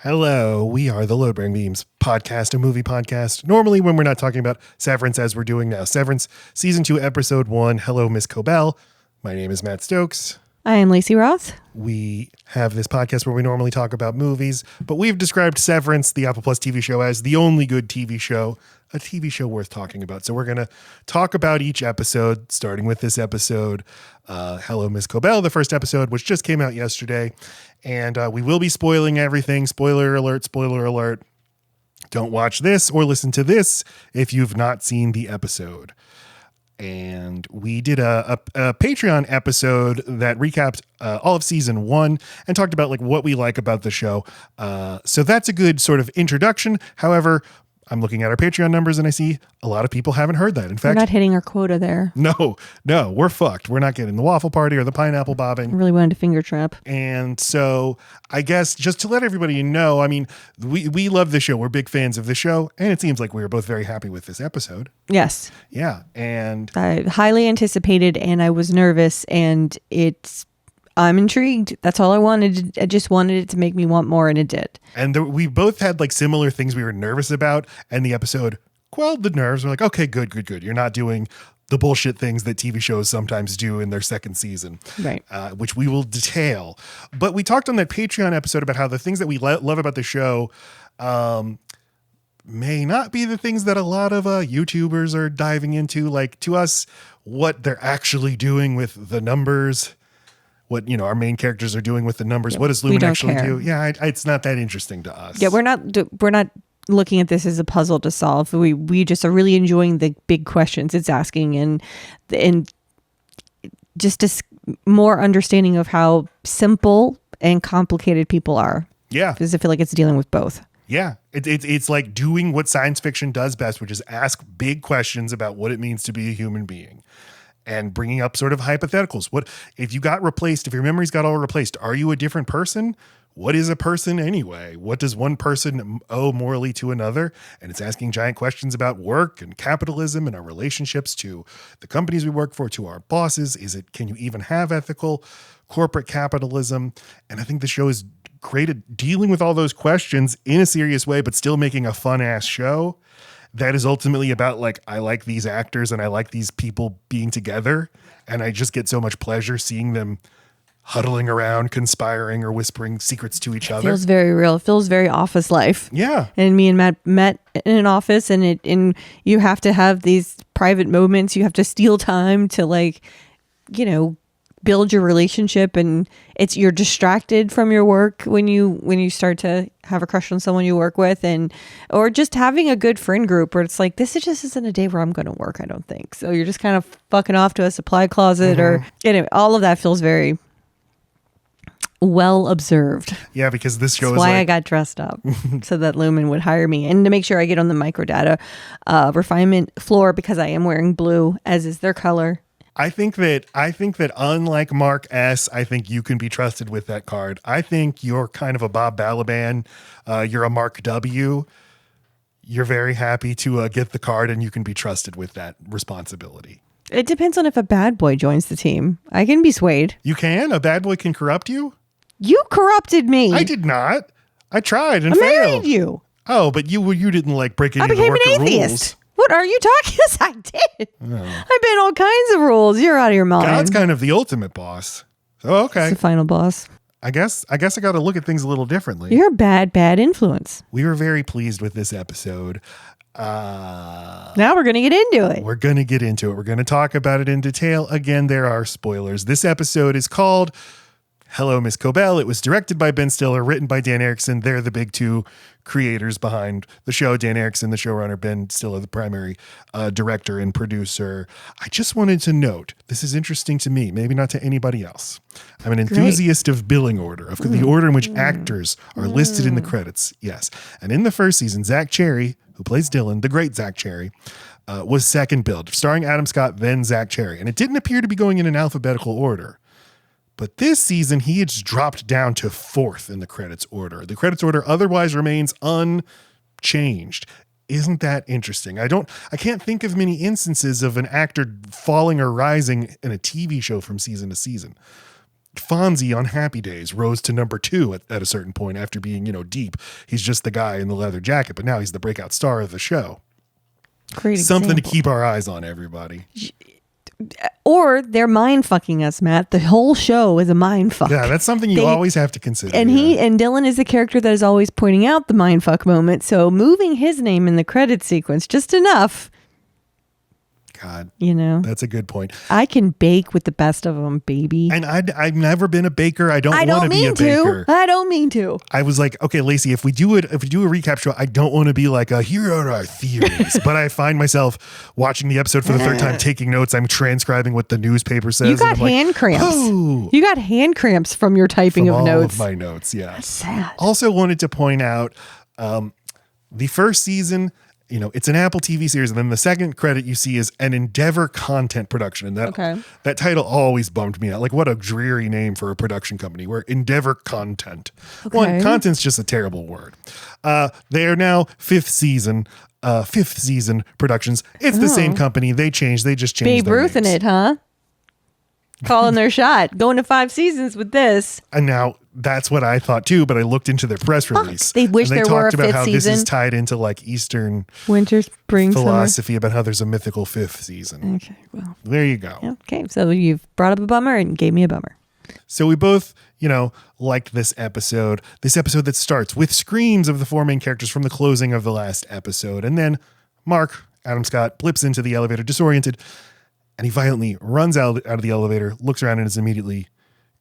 Hello, we are the Load Bearing Beams podcast, a movie podcast. Normally when we're not talking about Severance as we're doing now. Severance, Season 2, Episode 1, Hello, Miss Cobel. My name is Matt Stokes. I am Lacey Roth. We have this podcast where we normally talk about movies, but we've described Severance, the Apple Plus TV show, as the only good TV show, a TV show worth talking about. So we're going to talk about each episode, starting with this episode, Hello, Miss Cobel, the first episode, which just came out yesterday. And we will be spoiling everything. Spoiler alert, spoiler alert. Don't watch this or listen to this if you've not seen the episode. And we did a Patreon episode that recapped all of season 1 and talked about like what we like about the show. So that's a good sort of introduction. However, I'm looking at our Patreon numbers and I see a lot of people haven't heard that. In fact, we're not hitting our quota there. No, we're fucked. We're not getting the waffle party or the pineapple bobbing. I really wanted to finger trap. And so I guess just to let everybody know, I mean, we love the show. We're big fans of the show. And it seems like we were both very happy with this episode. Yes. Yeah. And I highly anticipated and I was nervous and I'm intrigued. That's all I wanted. I just wanted it to make me want more, and it did. And we both had like similar things we were nervous about, and the episode quelled the nerves. We're like, okay, good. You're not doing the bullshit things that TV shows sometimes do in their second season, right? Which we will detail. But we talked on that Patreon episode about how the things that we love about the show may not be the things that a lot of YouTubers are diving into. Like to us, what they're actually doing with the numbers. What, our main characters are doing with the numbers. Yeah, what does Lumen actually do? Yeah, it's not that interesting to us. Yeah, we're not looking at this as a puzzle to solve. We just are really enjoying the big questions it's asking and just a more understanding of how simple and complicated people are. Yeah. Because I feel like it's dealing with both. Yeah, it's like doing what science fiction does best, which is ask big questions about what it means to be a human being. And bringing up sort of hypotheticals. What if you got replaced? If your memories got all replaced, are you a different person? What is a person anyway? What does one person owe morally to another? And it's asking giant questions about work and capitalism and our relationships to the companies we work for, to our bosses. Can you even have ethical corporate capitalism? And I think the show is great at dealing with all those questions in a serious way, but still making a fun ass show. That is ultimately about like, I like these actors and I like these people being together. And I just get so much pleasure seeing them huddling around, conspiring or whispering secrets to each other. Feels very real. It feels very office life. Yeah. And me and Matt met in an office and you have to have these private moments. You have to steal time to build your relationship, and you're distracted from your work when you start to have a crush on someone you work with, or just having a good friend group where it's like, this isn't a day where I'm going to work, I don't think. So you're just kind of fucking off to a supply closet or anyway, all of that feels very well observed. Yeah, because this show That's why I got dressed up so that Lumen would hire me and to make sure I get on the microdata refinement floor because I am wearing blue, as is their color. I think that unlike Mark S., I think you can be trusted with that card. I think you're kind of a Bob Balaban. You're a Mark W. You're very happy to get the card, and you can be trusted with that responsibility. It depends on if a bad boy joins the team. I can be swayed. You can? A bad boy can corrupt you? You corrupted me. I did not. I tried and I failed. married you. Oh, but you didn't like break any I of the became worker an atheist. rules. What are you talking? Yes, I did. Oh. I bent all kinds of rules. You're out of your mind. God's kind of the ultimate boss. So, okay. It's the final boss. I guess I got to look at things a little differently. You're a bad influence. We were very pleased with this episode. Now we're going to get into it. We're going to get into it. We're going to talk about it in detail. Again, there are spoilers. This episode is called Hello, Miss Cobel. It was directed by Ben Stiller, written by Dan Erickson. They're the big two creators behind the show. Dan Erickson, the showrunner, Ben Stiller, the primary director and producer. I just wanted to note, this is interesting to me, maybe not to anybody else. I'm an enthusiast of billing order, of the order in which actors are listed in the credits. Yes. And in the first season, Zach Cherry, who plays Dylan, the great Zach Cherry, was second billed, starring Adam Scott, then Zach Cherry. And it didn't appear to be going in an alphabetical order. But this season, he had dropped down to fourth in the credits order. The credits order otherwise remains unchanged. Isn't that interesting? I can't think of many instances of an actor falling or rising in a TV show from season to season. Fonzie on Happy Days rose to number 2 at a certain point after being, deep. He's just the guy in the leather jacket, but now he's the breakout star of the show. Great Something example. to keep our eyes on, everybody. Or they're mind fucking us, Matt. The whole show is a mind fuck. Yeah, that's something you always have to consider. And Dylan is the character that is always pointing out the mind fuck moment. So moving his name in the credit sequence just enough. God, that's a good point. I can bake with the best of them, baby. And I've never been a baker. I don't want to be a baker. I don't mean to. I was like, okay, Lacey, if we do a recap show, I don't want to be like, here are our theories. But I find myself watching the episode for the third time, taking notes. I'm transcribing what the newspaper says. You got hand cramps. Oh. You got hand cramps from your typing of notes. All of my notes, yeah. That's sad. Also wanted to point out the first season, it's an Apple TV series, and then the second credit you see is an Endeavor content production. And that title always bummed me out. Like, what a dreary name for a production company. We're Endeavor Content. Okay. One, content's just a terrible word. They are now fifth season productions. It's the same company. They just changed Babe their Ruth in names. it, huh? Calling their shot. Going to 5 seasons with this. And now that's what I thought too, but I looked into their press release. They wish there were a talked about fifth how season. this is tied into like Eastern Winter, spring, philosophy about how there's a mythical fifth season. summer. Okay, well. There you go. Okay, so you've brought up a bummer and gave me a bummer. So we both, liked this episode that starts with screams of the 4 main characters from the closing of the last episode. And then Mark, Adam Scott, blips into the elevator disoriented, and he violently runs out of the elevator, looks around, and is immediately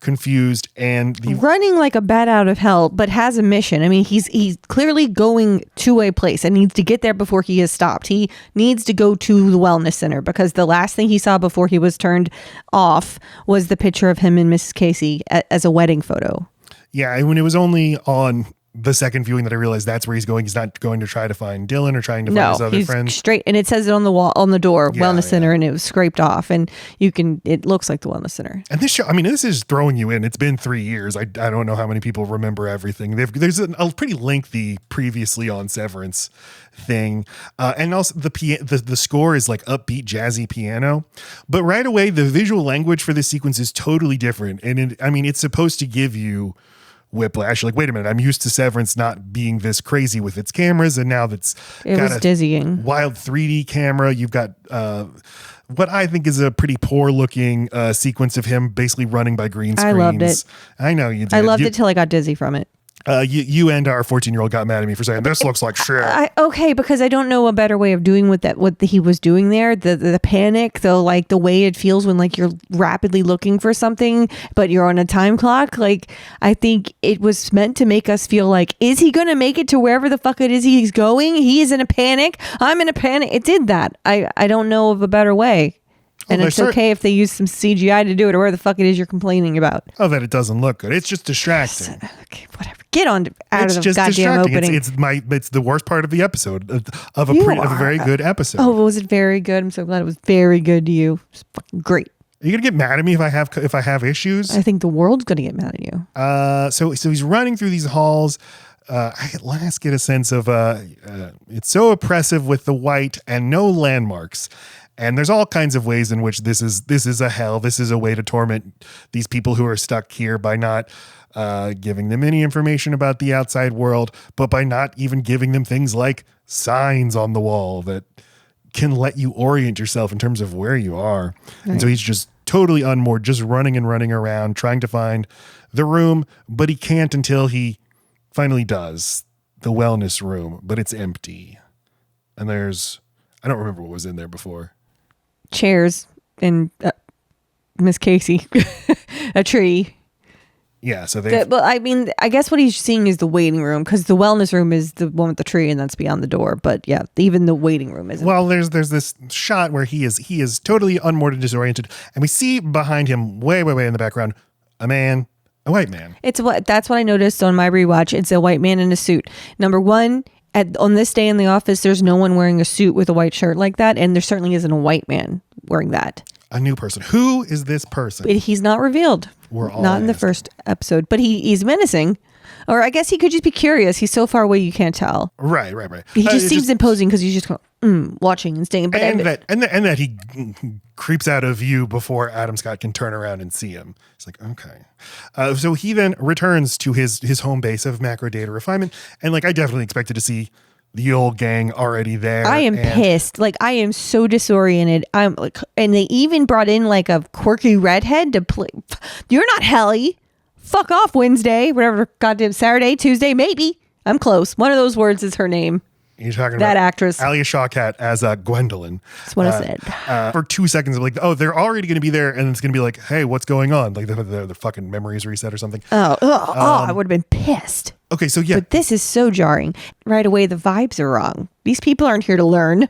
confused and running like a bat out of hell, but has a mission. I mean, he's clearly going to a place and needs to get there before he is stopped. He needs to go to the wellness center because the last thing he saw before he was turned off was the picture of him and Mrs. Casey as a wedding photo. Yeah, when it was only on the second viewing that I realized that's where he's going. He's not going to try to find Dylan or trying to find his other friends. Straight, and it says it on the wall, on the door, wellness center, and it was scraped off, and it looks like the wellness center. And this show, this is throwing you in. It's been 3 years. I don't know how many people remember everything. There's a pretty lengthy previously on Severance thing, and also the score is like upbeat jazzy piano, but right away the visual language for this sequence is totally different, and it's supposed to give you whiplash. Like, wait a minute, I'm used to Severance not being this crazy with its cameras, and now it was dizzying. Wild 3D camera. You've got what I think is a pretty poor looking sequence of him basically running by green screens. I loved it. I know you did. I loved it till I got dizzy from it. You and our 14-year-old got mad at me for saying this looks like shit. Okay, because I don't know a better way of doing what he was doing there. The panic, the way it feels when like you're rapidly looking for something, but you're on a time clock. Like, I think it was meant to make us feel like, is he going to make it to wherever the fuck it is he's going? He is in a panic. I'm in a panic. It did that. I don't know of a better way. And it's okay if they use some CGI to do it, or where the fuck it is you're complaining about. Oh, that it doesn't look good. It's just distracting. Okay, whatever. Get on out it's of the just goddamn opening. It's the worst part of the episode of a very good episode. Oh, was it very good? I'm so glad it was very good to you. It's fucking great. Are you gonna get mad at me if I have issues? I think the world's gonna get mad at you. So he's running through these halls. I at last get a sense of it's so oppressive with the white and no landmarks. And there's all kinds of ways in which this is a hell. This is a way to torment these people who are stuck here by not giving them any information about the outside world, but by not even giving them things like signs on the wall that can let you orient yourself in terms of where you are. Right. And so he's just totally unmoored, just running and running around, trying to find the room, but he can't until he finally does, the wellness room, but it's empty. And I don't remember what was in there before. Chairs and Miss Casey, a tree. Yeah, so I guess what he's seeing is the waiting room, because the wellness room is the one with the tree, and that's beyond the door. But yeah, even the waiting room isn't. Well, there's this shot where he is totally unmoored and disoriented, and we see behind him, way in the background, a white man. That's what I noticed on my rewatch. It's a white man in a suit. Number one. On this day in the office, there's no one wearing a suit with a white shirt like that, and there certainly isn't a white man wearing that. A new person. Who is this person? But he's not revealed. We're all not in the first episode, but he's menacing. Or I guess he could just be curious. He's so far away you can't tell. Right. He just seems imposing because he's just watching and staying. But that he creeps out of view before Adam Scott can turn around and see him. It's like, okay. So he then returns to his home base of macro data refinement. And like, I definitely expected to see the old gang already there. I am pissed. Like, I am so disoriented. I'm like, and they even brought in like a quirky redhead to play. You're not Helly. Fuck off, Wednesday, whatever, goddamn Saturday, Tuesday, maybe. I'm close. One of those words is her name. You're talking that about actress, Alia Shawkat as Gwendolyn. That's what I said. For 2 seconds, I'm like, oh, they're already going to be there, and it's going to be like, hey, what's going on? Like the fucking memories reset or something. I would have been pissed. Okay, so yeah, but this is so jarring. Right away, the vibes are wrong. These people aren't here to learn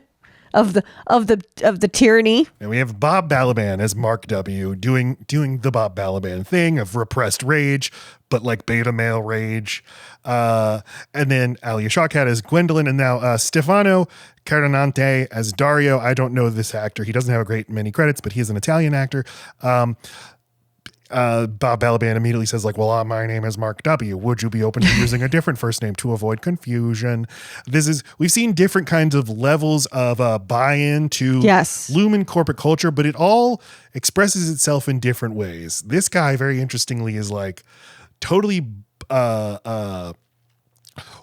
of the tyranny. And we have Bob Balaban as Mark W. doing the Bob Balaban thing of repressed rage, but like beta male rage. And then Alia Shawkat as Gwendolyn, and now Stefano Cardinante as Dario. I don't know this actor. He doesn't have a great many credits, but he is an Italian actor. Bob Balaban immediately says like, well, my name is Mark W. Would you be open to using a different first name to avoid confusion? We've seen different kinds of levels of buy-in to Lumen corporate culture, but it all expresses itself in different ways. This guy, very interestingly, is like totally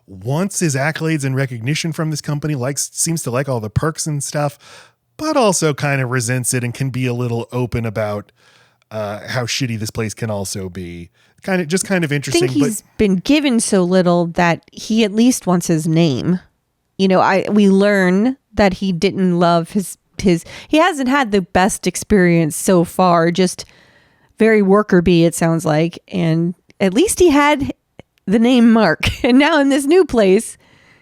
wants his accolades and recognition from this company, seems to like all the perks and stuff, but also kind of resents it and can be a little open about how shitty this place can also be. Kind of interesting. I think he's been given so little that he at least wants his name. You know, we learn that he didn't love his he hasn't had the best experience so far, just very worker bee, it sounds like. And at least he had the name Mark. And now in this new place,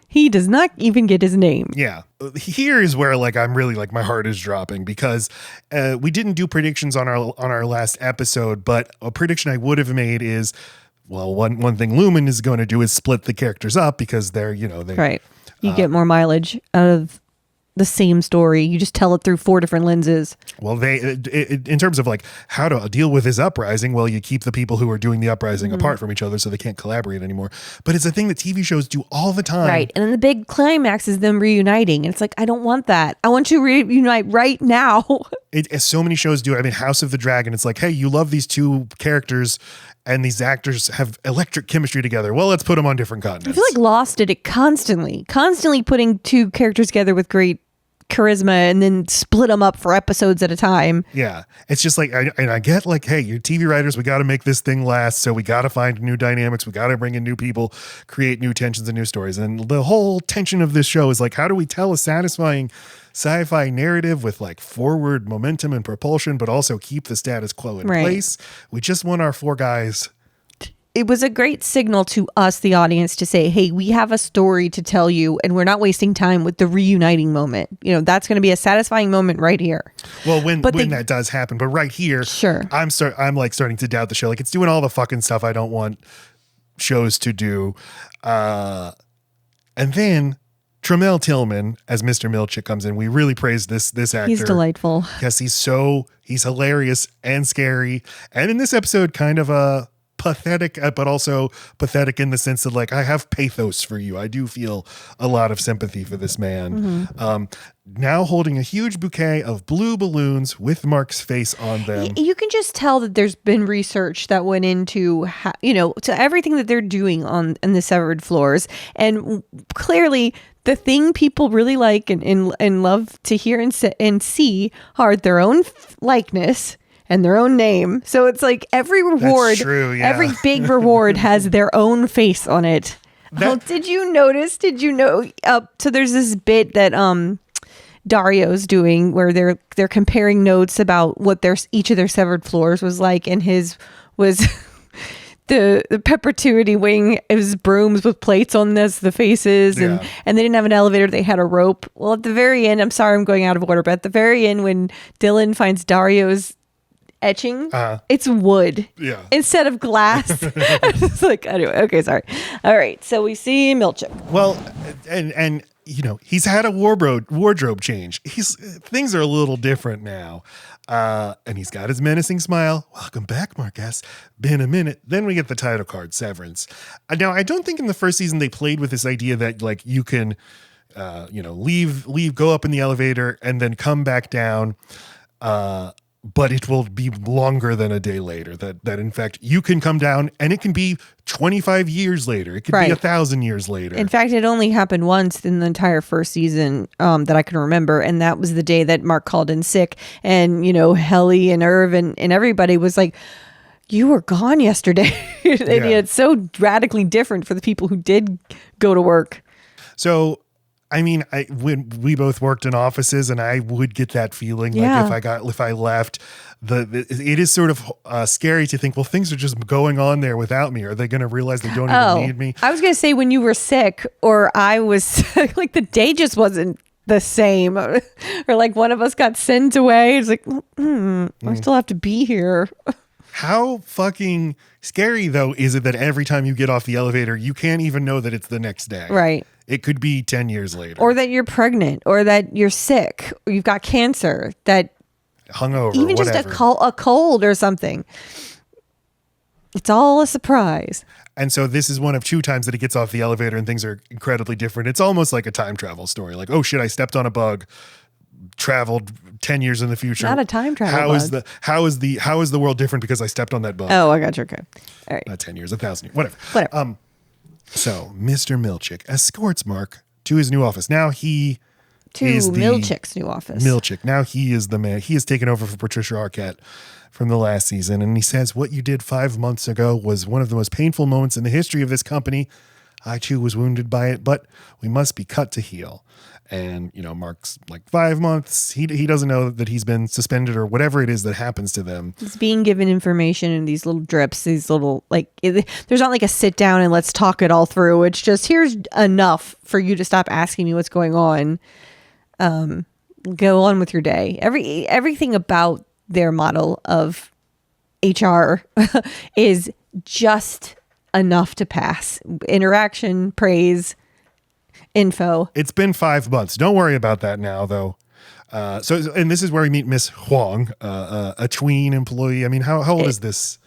he does not even get his name. Yeah. Here is where like I'm really like my heart is dropping, because we didn't do predictions on our last episode, but a prediction I would have made is, well, one thing Lumen is going to do is split the characters up, because they're, right. You get more mileage out of the same story. You just tell it through 4 different lenses. Well, in terms of like how to deal with his uprising, well, you keep the people who are doing the uprising apart from each other so they can't collaborate anymore. But it's a thing that TV shows do all the time. Right. And then the big climax is them reuniting. And it's like, I don't want that. I want you to reunite right now. As so many shows do. I mean, House of the Dragon, it's like, hey, you love these two characters and these actors have electric chemistry together. Well, let's put them on different continents. I feel like Lost did it constantly putting 2 characters together with great charisma and then split them up for episodes at a time. Yeah. It's just like, I get like, hey, you're TV writers, we got to make this thing last. So we got to find new dynamics. We got to bring in new people, create new tensions and new stories. And the whole tension of this show is like, how do we tell a satisfying sci-fi narrative with like forward momentum and propulsion, but also keep the status quo in place? We just want our 4 guys. It was a great signal to us, the audience, to say, hey, we have a story to tell you and we're not wasting time with the reuniting moment. You know, that's going to be a satisfying moment right here. Well, when that does happen, but right here, sure. I'm like starting to doubt the show. Like, it's doing all the fucking stuff I don't want shows to do. And then Tramell Tillman as Mr. Milchick comes in. We really praise this actor. He's delightful. Yes, he's hilarious and scary. And in this episode, kind of pathetic, but also pathetic in the sense that like, I have pathos for you. I do feel a lot of sympathy for this man. Mm-hmm. Now holding a huge bouquet of blue balloons with Mark's face on them. You can just tell that there's been research that went into, to everything that they're doing in the severed floors. And clearly the thing people really like and love to hear and see are their own likeness and their own name. So it's like every reward, every big reward has their own face on it. Did you know? So there's this bit that Dario's doing where they're comparing notes about what each of their severed floors was like, and his was the perpetuity wing. It was brooms with plates on the faces, and they didn't have an elevator. They had a rope. Well, at the very end, I'm sorry, I'm going out of order, but at the very end, when Dylan finds Dario's etching, it's wood instead of glass. It's like, anyway, okay, sorry. All right, so we see Milchick. Well, and he's had a wardrobe change. Things are a little different now, and he's got his menacing smile. Welcome back, Marcus. Been a minute. Then we get the title card, Severance. Now, I don't think in the first season they played with this idea that like you can, leave, go up in the elevator and then come back down. but it will be longer than a day later. That in fact you can come down, and it can be 25 years later. It could be 1,000 years later. In fact, it only happened once in the entire first season that I can remember, and that was the day that Mark called in sick, and Helly and Irv and everybody was like, "You were gone yesterday." It's so radically different for the people who did go to work. So, I mean, when we both worked in offices, and I would get that feeling like if I left, it is sort of scary to think, well, things are just going on there without me. Are they going to realize they don't even need me? I was going to say, when you were sick or I was sick, like the day just wasn't the same, or like one of us got sent away. It's like, I still have to be here. How fucking scary, though, is it that every time you get off the elevator, you can't even know that it's the next day? Right. It could be 10 years later. Or that you're pregnant, or that you're sick, or you've got cancer, that hungover, even whatever. Just a cold or something. It's all a surprise. And so this is one of 2 times that he gets off the elevator and things are incredibly different. It's almost like a time travel story. Like, oh shit, I stepped on a bug, traveled 10 years in the future. Not a time travel bug. How is the world different because I stepped on that bug? Oh, I got you. Okay. All right. Not 10 years, 1,000 years, whatever. Whatever. So Mr. Milchick escorts Mark to his new office. Now he is Milchick's new office. Milchick. Now he is the man. He has taken over for Patricia Arquette from the last season. And he says, what you did 5 months ago was one of the most painful moments in the history of this company. I too was wounded by it, but we must be cut to heal. And, Mark's like 5 months. He doesn't know that he's been suspended or whatever it is that happens to them. He's being given information in these little drips, these little, there's not like a sit down and let's talk it all through. It's just, here's enough for you to stop asking me what's going on. Go on with your day. Everything about their model of HR is just enough to pass. Interaction, praise, info. It's been 5 months. Don't worry about that now, though. And this is where we meet Miss Huang, a tween employee. I mean, how old is this?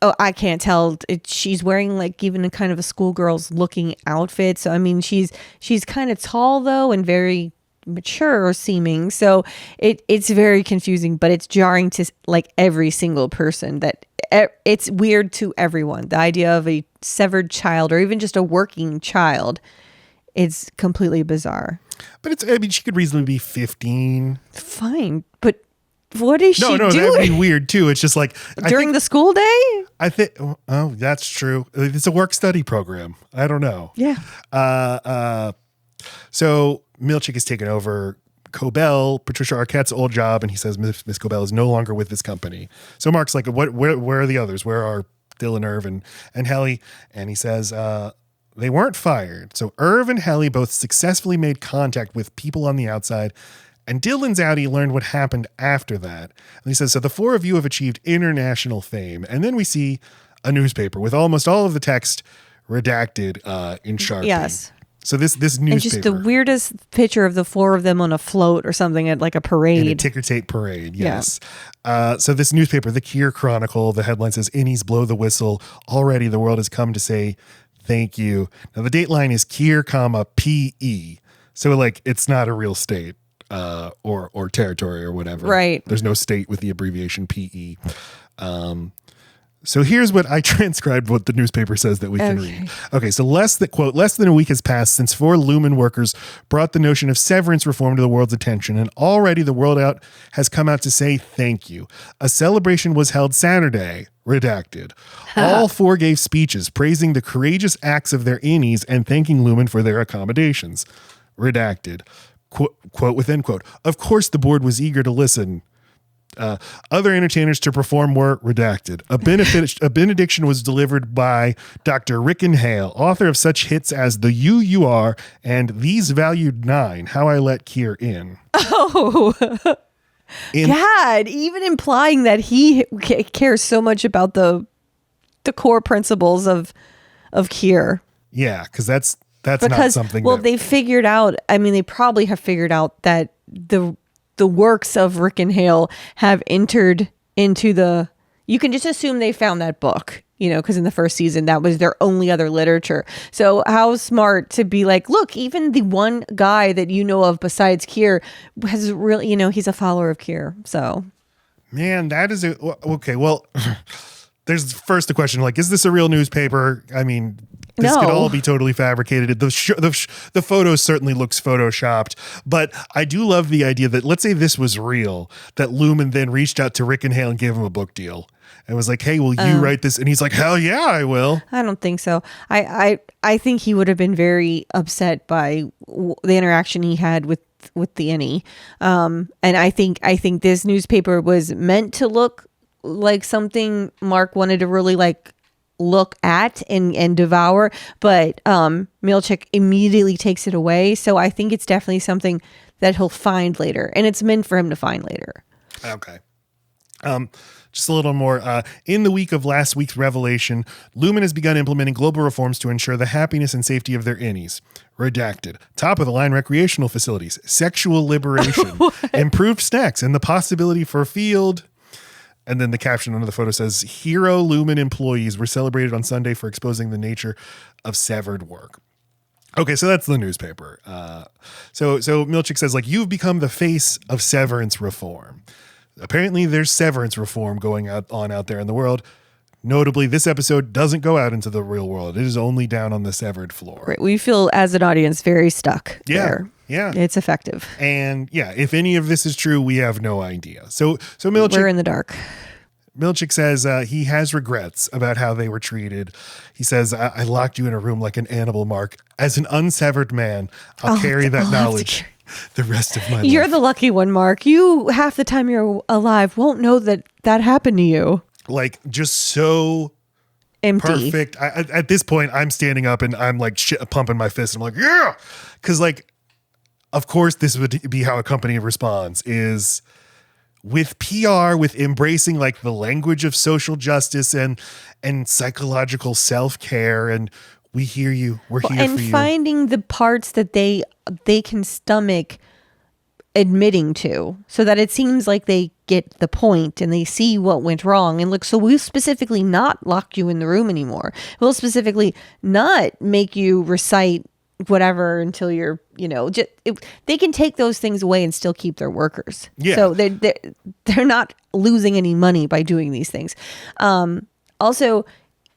Oh, I can't tell. She's wearing even a kind of a schoolgirl's looking outfit. So, I mean, she's kind of tall, though, and very mature seeming. So it's very confusing, but it's jarring to every single person. That it's weird to everyone. The idea of a severed child or even just a working child, it's completely bizarre. But she could reasonably be 15. Fine, but what is she doing? No, that'd be weird too. It's just during the school day? I think, oh, that's true. It's a work-study program. I don't know. Yeah. So Milchick has taken over Cobel, Patricia Arquette's old job, and he says Miss Cobel is no longer with this company. So Mark's like, where are the others? Where are Dylan, Irv, and Helly? And he says, they weren't fired. So Irv and Helly both successfully made contact with people on the outside, and Dylan's out. He learned what happened after that. And he says, so the 4 of you have achieved international fame. And then we see a newspaper with almost all of the text redacted in Sharpie. Yes. So this newspaper. And just the weirdest picture of the 4 of them on a float or something at a parade. In a ticker tape parade, yes. Yeah. So this newspaper, the Kier Chronicle, the headline says, Innies blow the whistle. Already the world has come to say thank you. Now the date line is Kier, PE. So it's not a real state or territory or whatever. Right. There's no state with the abbreviation PE. So here's what I transcribed what the newspaper says that we can read. Okay, so less than a week has passed since 4 Lumen workers brought the notion of severance reform to the world's attention, and already the world has come out to say thank you. A celebration was held Saturday, redacted. All 4 gave speeches praising the courageous acts of their innies and thanking Lumen for their accommodations, redacted. Quote within quote. Of course, the board was eager to listen. Other entertainers to perform were redacted. A benediction was delivered by Dr. Rickon Hale, author of such hits as The You Are and These Valued 9, How I Let Kier In. Oh, God, even implying that he cares so much about the core principles of Kier. Yeah, because that's not something they figured out, they probably have figured out that the works of Rick and Hale have entered into you can just assume they found that book, because in the first season, that was their only other literature. So how smart to be look, even the one guy that you know of besides Kier has really, he's a follower of Kier. So Man, that is okay. Well, there's first the question, like, is this a real newspaper? I mean, this could all be totally fabricated. The photo certainly looks photoshopped, but I do love the idea that, let's say this was real, that Lumen then reached out to Rick and Hale and gave him a book deal and was like, hey, will you write this? And he's like, hell yeah, I will. I don't think so. I think he would have been very upset by the interaction he had with the Innie. And I think this newspaper was meant to look like something Mark wanted to really like look at and devour, but Milchick immediately takes it away. So I think it's definitely something that he'll find later, and it's meant for him to find later. Okay. Just a little more. In the week of last week's revelation, Lumen has begun implementing global reforms to ensure the happiness and safety of their innies. Redacted. Top of the line recreational facilities. Sexual liberation. Improved snacks and the possibility for field. And then the caption under the photo says, hero Lumen employees were celebrated on Sunday for exposing the nature of severed work. Okay, so that's the newspaper. So Milchick says, like, you've become the face of severance reform. Apparently there's severance reform going on out there in the world. Notably, this episode doesn't go out into the real world. It is only down on the severed floor. Right. We feel as an audience very stuck there. Yeah. It's effective. And yeah, if any of this is true, we have no idea. So Milchick, we're in the dark. Milchick says he has regrets about how they were treated. He says, I locked you in a room like an animal, Mark. As an unsevered man, I'll carry that knowledge the rest of my life. You're the lucky one, Mark. You, half the time you're alive, won't know that happened to you. Like, just so empty. Perfect. At this point, I'm standing up and I'm like pumping my fist. I'm like, yeah. Because, like, of course, this would be how a company responds, is with PR, with embracing like the language of social justice and psychological self-care. And we hear you. We're here for you. And finding the parts that they can stomach admitting to, so that it seems like they get the point and they see what went wrong. And look, so we'll specifically not lock you in the room anymore. We'll specifically not make you recite whatever until you're, they can take those things away and still keep their workers. Yeah. So they're not losing any money by doing these things. Also,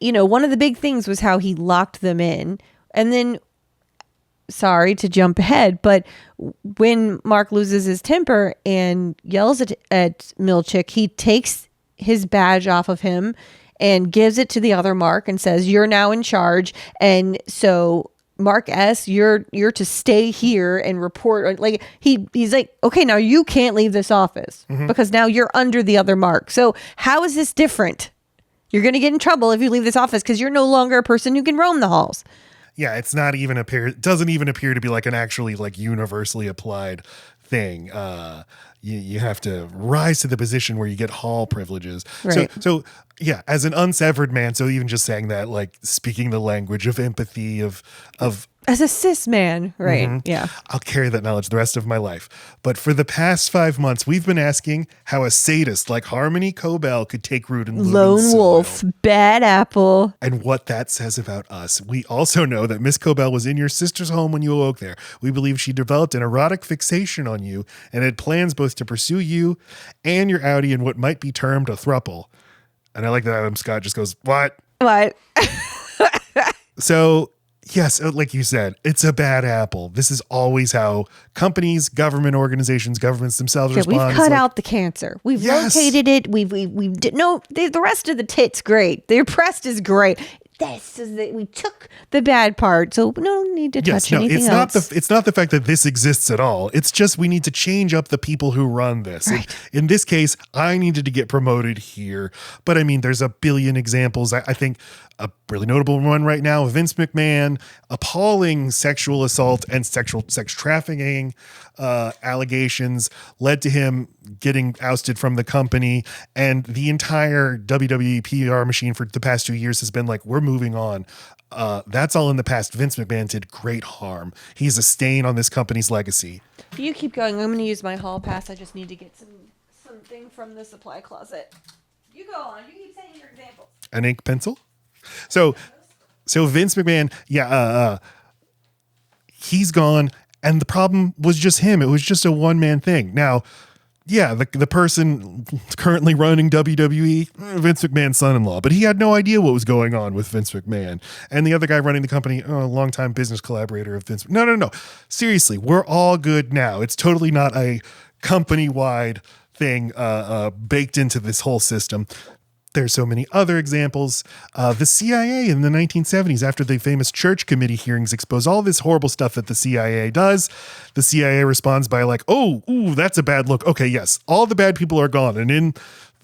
one of the big things was how he locked them in. And then, sorry to jump ahead, but when Mark loses his temper and yells at Milchick, he takes his badge off of him and gives it to the other Mark and says, you're now in charge. And so Mark S., you're to stay here and report. Like he's like, okay, now you can't leave this office because now you're under the other Mark. So how is this different? You're going to get in trouble if you leave this office because you're no longer a person who can roam the halls. Yeah, it doesn't even appear to be like an actually like universally applied thing. You have to rise to the position where you get hall privileges. Right. So yeah, as an unsevered man, so even just saying that, like speaking the language of empathy, of as a cis man, right? Mm-hmm. Yeah. I'll carry that knowledge the rest of my life. But for the past 5 months, we've been asking how a sadist like Harmony Cobel could take root in Lone Wolf, bad apple. And what that says about us. We also know that Miss Cobel was in your sister's home when you awoke there. We believe she developed an erotic fixation on you and had plans both to pursue you and your outie in what might be termed a throuple. And I like that Adam Scott just goes, what? What? So, yes, like you said, it's a bad apple. This is always how companies, governments themselves respond. We've cut out the cancer. We've located it. The rest of the tit's great. The breast is great. We took the bad part, so no need to touch anything else. It's not the fact that this exists at all. It's just we need to change up the people who run this. Right. In this case, I needed to get promoted here. But I mean, there's a billion examples. I think a really notable one right now, Vince McMahon, appalling sexual assault and sex trafficking allegations led to him getting ousted from the company. And the entire WWE PR machine for the past 2 years has been like, we're moving on. That's all in the past. Vince McMahon did great harm. He's a stain on this company's legacy. If you keep going, I'm going to use my hall pass. I just need to get something from the supply closet. You go on. You keep saying your examples. An ink pencil? So Vince McMahon, he's gone. And the problem was just him. It was just a one-man thing. Now, Yeah, the person currently running WWE, Vince McMahon's son-in-law, but he had no idea what was going on with Vince McMahon. And the other guy running the company, a longtime business collaborator of Vince. No. Seriously, we're all good now. It's totally not a company-wide thing baked into this whole system. There's so many other examples. The CIA in the 1970s, after the famous Church Committee hearings expose all this horrible stuff that the CIA does, the CIA responds by like, that's a bad look. Okay, yes, all the bad people are gone. And in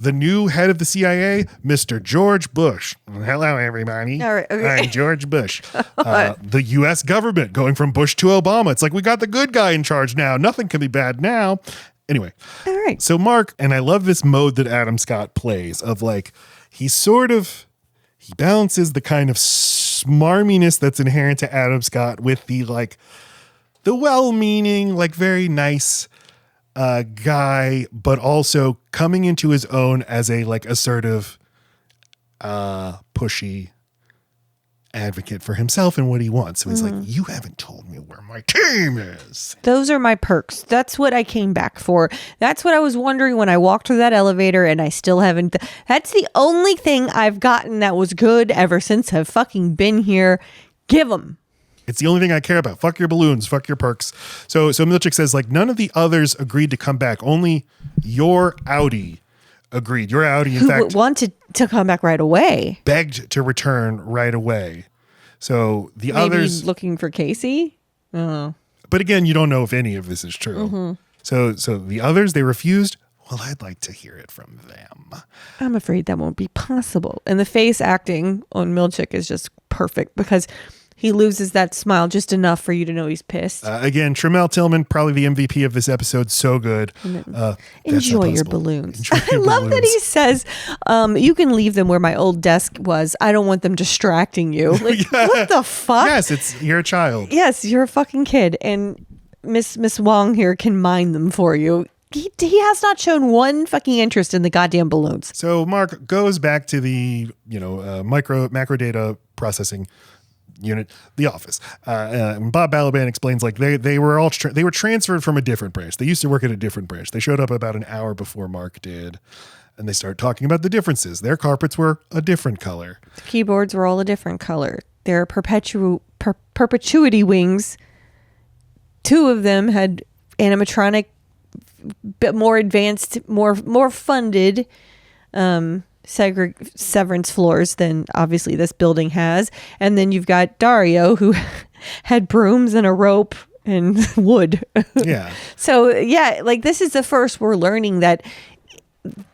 the new head of the CIA, Mr. George Bush. Hello, everybody. All right, okay. I'm George Bush. The U.S. government going from Bush to Obama. It's like, we got the good guy in charge now. Nothing can be bad now. Anyway, all right. So Mark, and I love this mode that Adam Scott plays of like, he balances the kind of smarminess that's inherent to Adam Scott with the like, the well-meaning, like very nice guy, but also coming into his own as a like assertive, pushy advocate for himself and what he wants. So he's like, you haven't told me where my team is. Those are my perks. That's what I came back for. That's what I was wondering when I walked through that elevator, and I still haven't. That's the only thing I've gotten that was good ever since I've fucking been here. Give them. It's the only thing I care about. Fuck your balloons. Fuck your perks. So Milchick says like none of the others agreed to come back. Only your Audi agreed. Your Audi, in fact, wanted to come back right away. Begged to return right away. So the Maybe others looking for Casey. Oh. But again, you don't know if any of this is true. So the others, they refused. Well, I'd like to hear it from them. I'm afraid that won't be possible. And the face acting on Milchick is just perfect because he loses that smile just enough for you to know he's pissed. Again, Tramell Tillman, probably the MVP of this episode. So good. Enjoy your balloons. Enjoy I your love balloons. that he says, you can leave them where my old desk was. I don't want them distracting you. Like, what the fuck? Yes, you're a child. Yes, you're a fucking kid. And Miss Wong here can mine them for you. He has not shown one fucking interest in the goddamn balloons. So Mark goes back to the macro data processing unit, the office. And Bob Balaban explains like they were transferred from a different branch. They used to work at a different branch. They showed up about an hour before Mark did, and they started talking about the differences. Their carpets were a different color. The keyboards were all a different color. Their perpetuity wings, two of them had animatronic, bit more advanced, more funded severance floors than obviously this building has. And then you've got Dario, who had brooms and a rope and wood. Yeah. So yeah, like this is the first we're learning that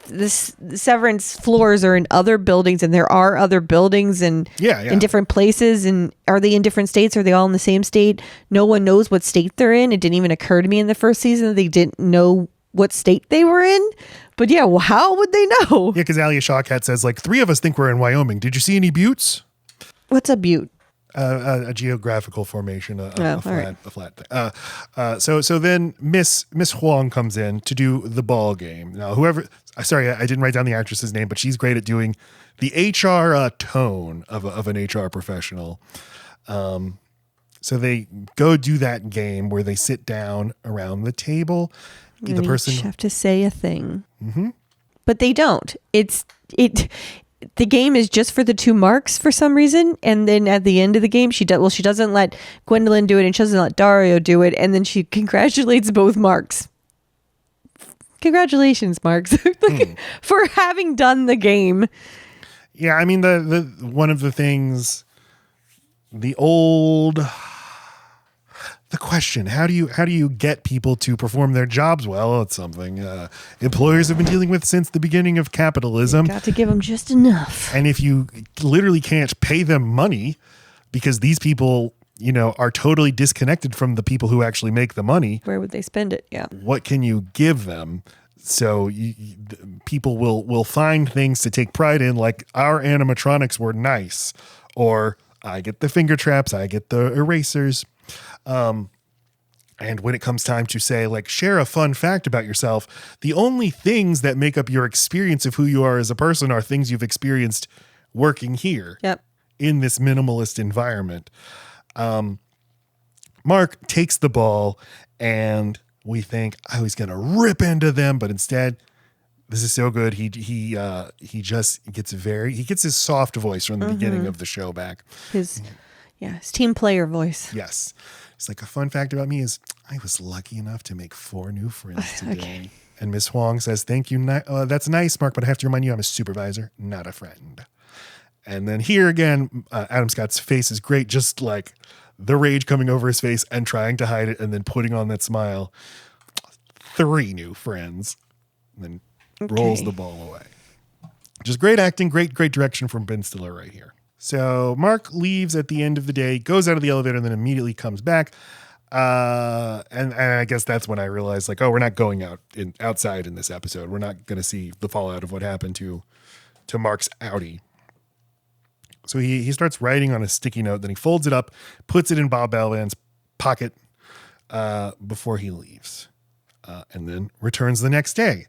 the severance floors are in other buildings, and there are other buildings and in different places. And are they in different states? Are they all in the same state? No one knows what state they're in. It didn't even occur to me in the first season that they didn't know what state they were in. But yeah, well, how would they know? Yeah, because Alia Shawkat says like 3 of us think we're in Wyoming. Did you see any buttes? What's a butte? A geographical formation, a flat thing. So then Miss Huang comes in to do the ball game. Now, I didn't write down the actress's name, but she's great at doing the HR tone of an HR professional. So they go do that game where they sit down around the table. The person have to say a thing, but they don't. The game is just for the 2 marks for some reason, and then at the end of the game, she doesn't let Gwendolyn do it, and she doesn't let Dario do it, and then she congratulates both Marks. Congratulations, Marks, for having done the game. Yeah, I mean the one of the things, the question, how do you get people to perform their jobs well? It's something employers have been dealing with since the beginning of capitalism. Got to give them just enough. And if you literally can't pay them money because these people, are totally disconnected from the people who actually make the money, where would they spend it? Yeah. What can you give them? So people will find things to take pride in, like our animatronics were nice, or I get the finger traps, I get the erasers. And when it comes time to say, like, share a fun fact about yourself, the only things that make up your experience of who you are as a person are things you've experienced working here in this minimalist environment. Mark takes the ball and We think, oh, he's going to rip into them, but instead, this is so good. He just gets his soft voice from the beginning of the show back. His team player voice. Yes. It's like a fun fact about me is I was lucky enough to make 4 new friends today. Okay. And Miss Huang says, thank you. That's nice, Mark, but I have to remind you I'm a supervisor, not a friend. And then here again, Adam Scott's face is great, just like the rage coming over his face and trying to hide it and then putting on that smile. 3 new friends. And then rolls the ball away. Just great acting, great direction from Ben Stiller right here. So Mark leaves at the end of the day, goes out of the elevator, and then immediately comes back. And I guess that's when I realized, like, oh, we're not going outside in this episode. We're not going to see the fallout of what happened to Mark's Audi. So he starts writing on a sticky note, then he folds it up, puts it in Bob Balaban's pocket before he leaves, and then returns the next day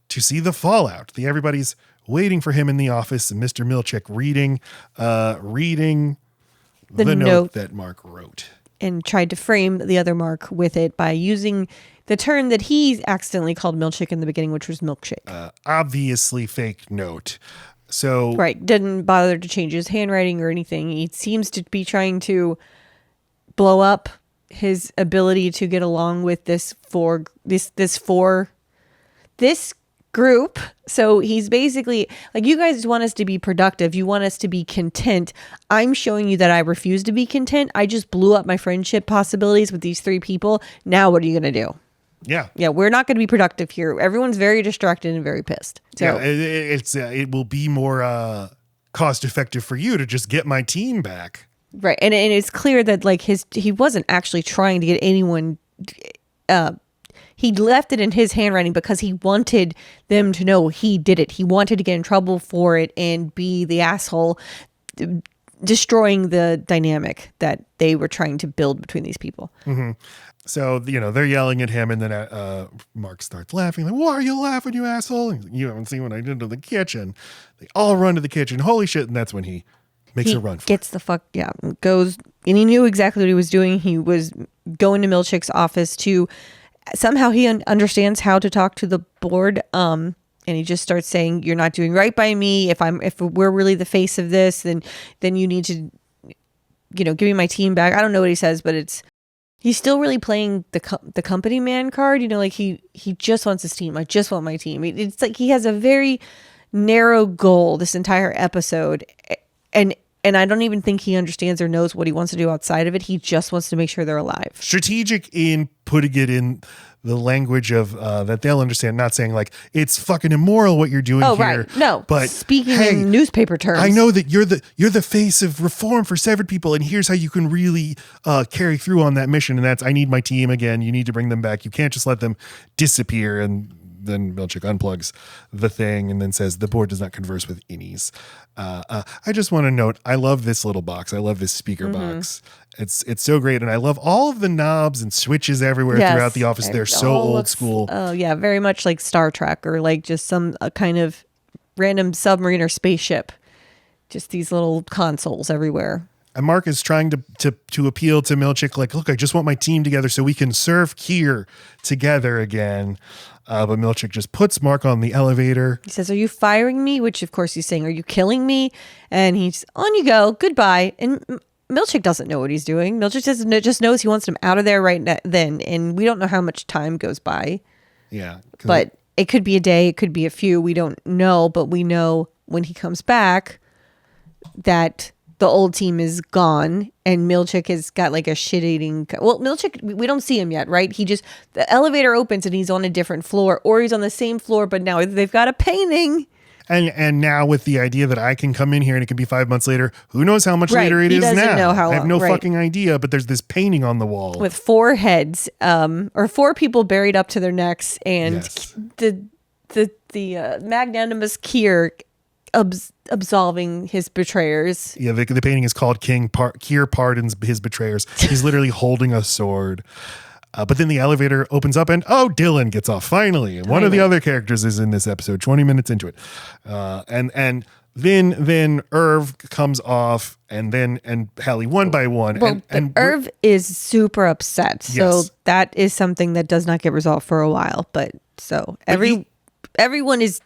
to see the fallout. Everybody's waiting for him in the office, and Mr. Milchick reading the note that Mark wrote. And tried to frame the other Mark with it by using the term that he accidentally called Milchick in the beginning, which was milkshake. Obviously fake note. So right. Didn't bother to change his handwriting or anything. He seems to be trying to blow up his ability to get along with this group. So he's basically like, you guys want us to be productive. You want us to be content. I'm showing you that I refuse to be content. I just blew up my friendship possibilities with these 3 people. Now what are you going to do? Yeah, we're not going to be productive here. Everyone's very distracted and very pissed. So it will be more cost effective for you to just get my team back. Right. And it's clear that like he wasn't actually trying to get anyone he left it in his handwriting because he wanted them to know he did it. He wanted to get in trouble for it and be the asshole, destroying the dynamic that they were trying to build between these people. Mm-hmm. So, they're yelling at him, and then Mark starts laughing. Like, why are you laughing, you asshole? And you haven't seen what I did to the kitchen. They all run to the kitchen. Holy shit. And that's when he makes a run for it. Goes, and he knew exactly what he was doing. He was going to Milchick's office to somehow he understands how to talk to the board. And he just starts saying, you're not doing right by me. If we're really the face of this, then you need to, give me my team back. I don't know what he says, but he's still really playing the company man card. Like he just wants his team. I just want my team. It's like he has a very narrow goal this entire episode. And I don't even think he understands or knows what he wants to do outside of it. He just wants to make sure they're alive. Strategic in putting it in the language of that they'll understand, not saying like it's fucking immoral what you're doing here. Right. No, but speaking in newspaper terms. I know that you're the face of reform for severed people, and here's how you can really carry through on that mission. And that's, I need my team again. You need to bring them back. You can't just let them disappear. And then Milchick unplugs the thing and then says the board does not converse with innies. I just want to note, I love this little box. I love this speaker box. It's so great. And I love all of the knobs and switches everywhere throughout the office. They're so old school. Oh yeah. Very much like Star Trek or like just some kind of random submarine or spaceship. Just these little consoles everywhere. And Mark is trying to appeal to Milchick, like, look, I just want my team together so we can serve Kier together again. But Milchick just puts Mark on the elevator. He says, are you firing me? Which, of course, he's saying, are you killing me? And he's, on you go. Goodbye. And Milchick doesn't know what he's doing. Milchick just knows he wants him out of there right then. And we don't know how much time goes by. Yeah. But it could be a day. It could be a few. We don't know. But we know when he comes back that the old team is gone and Milchick has got like a shit-eating... Well, Milchick, we don't see him yet, right? The elevator opens and he's on a different floor, or he's on the same floor, but now they've got a painting. And now with the idea that I can come in here and it can be 5 months later, who knows how much later it is now? He doesn't know how long. I have no fucking idea, but there's this painting on the wall. With 4 heads, or 4 people buried up to their necks, and yes. the magnanimous Kier absolving his betrayers. Yeah, the painting is called Kier Pardons His Betrayers. He's literally holding a sword. But then the elevator opens up and, Dylan gets off finally. And one of the other characters is in this episode, 20 minutes into it. And Then Irv comes off, and Hallie one by one. Well, and Irv is super upset. So Yes. that is something that does not get resolved for a while. But so everyone is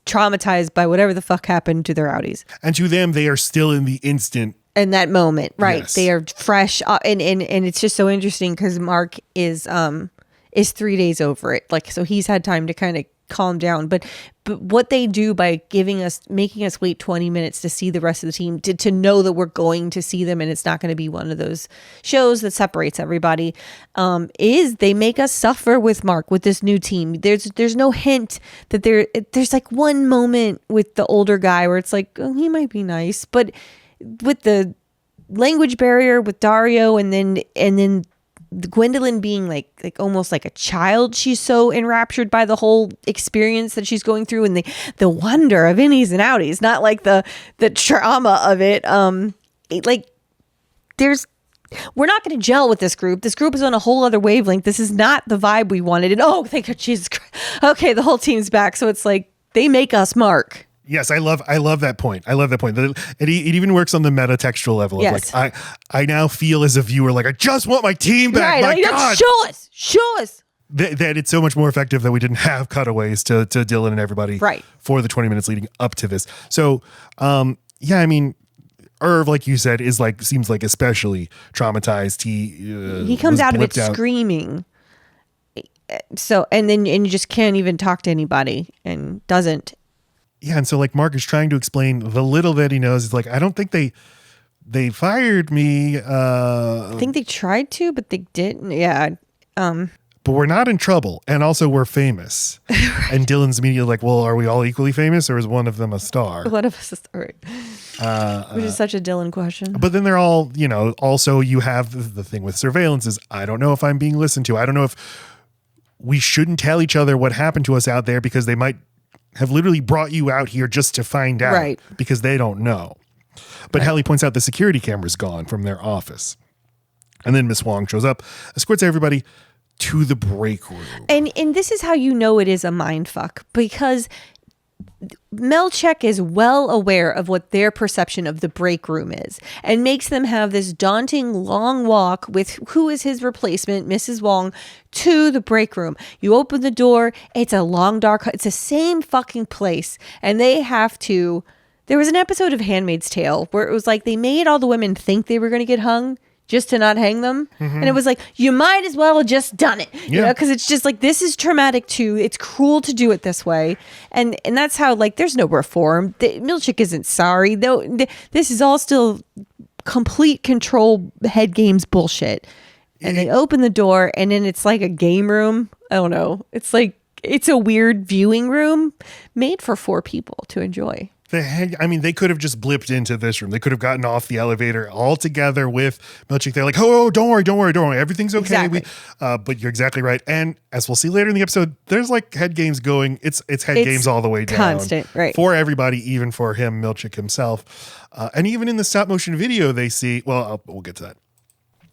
traumatized by whatever the fuck happened to their Audis. And to them, they are still in the instant. In that moment, right? Yes. They are fresh, and it's just so interesting because Mark is 3 days over it. Like, so he's had time to kind of calm down. But what they do by making us wait 20 minutes to see the rest of the team, to know that we're going to see them and it's not going to be one of those shows that separates everybody, is they make us suffer with Mark, with this new team. There's no hint that there's like one moment with the older guy where it's like, oh, he might be nice, but with the language barrier with Dario, and then Gwendolyn being like almost like a child, she's so enraptured by the whole experience that she's going through, and the wonder of innies and outies, not like the trauma of it. We're not going to gel with this group. This group is on a whole other wavelength. This is not the vibe we wanted. And oh, thank God, Jesus Christ. Okay, the whole team's back. So it's like they make us Mark. Yes, I love that point. I love that point. It even works on the metatextual level. Yes. Of like, I now feel as a viewer like I just want my team back. Right. My God. Show us. That it's so much more effective that we didn't have cutaways to Dylan and everybody for the 20 minutes leading up to this. So, yeah, I mean, Irv, like you said, seems like especially traumatized. He comes out of it screaming. So, and you just can't even talk to anybody, and doesn't. Yeah, and so like Mark is trying to explain the little that he knows. It's like, I don't think they fired me. I think they tried to, but they didn't. Yeah. But we're not in trouble, and also we're famous. Right. And Dylan's immediately like, well, are we all equally famous, or is one of them a star? One of us is a star. Which is such a Dylan question. But then they're all, also you have the thing with surveillance is, I don't know if I'm being listened to. I don't know if we shouldn't tell each other what happened to us out there, because they might have literally brought you out here just to find out, right, because they don't know. But Hallie points out the security camera's gone from their office. And then Miss Wong shows up, escorts everybody to the break room. And this is how you know it is a mind fuck, because Milchick is well aware of what their perception of the break room is, and makes them have this daunting long walk with who is his replacement, Mrs. Wong, to the break room. You open the door, it's a long dark, it's the same fucking place, and they have to. There was an episode of Handmaid's Tale where it was like they made all the women think they were going to get hung just to not hang them. Mm-hmm. And it was like, you might as well have just done it. You know, because it's just like, this is traumatic too. It's cruel to do it this way. And that's how, like, there's no reform. Milchick isn't sorry. Though this is all still complete control head games bullshit. And they open the door, and then it's like a game room. I don't know. It's like, it's a weird viewing room made for 4 people to enjoy. They could have just blipped into this room. They could have gotten off the elevator all together with Milchick. They're like, oh, don't worry. Everything's okay. Exactly. But you're exactly right. And as we'll see later in the episode, there's like head games going. It's games all the way down. Constant, right. For everybody, even for him, Milchick himself. And even in the stop motion video, they see, well, we'll get to that.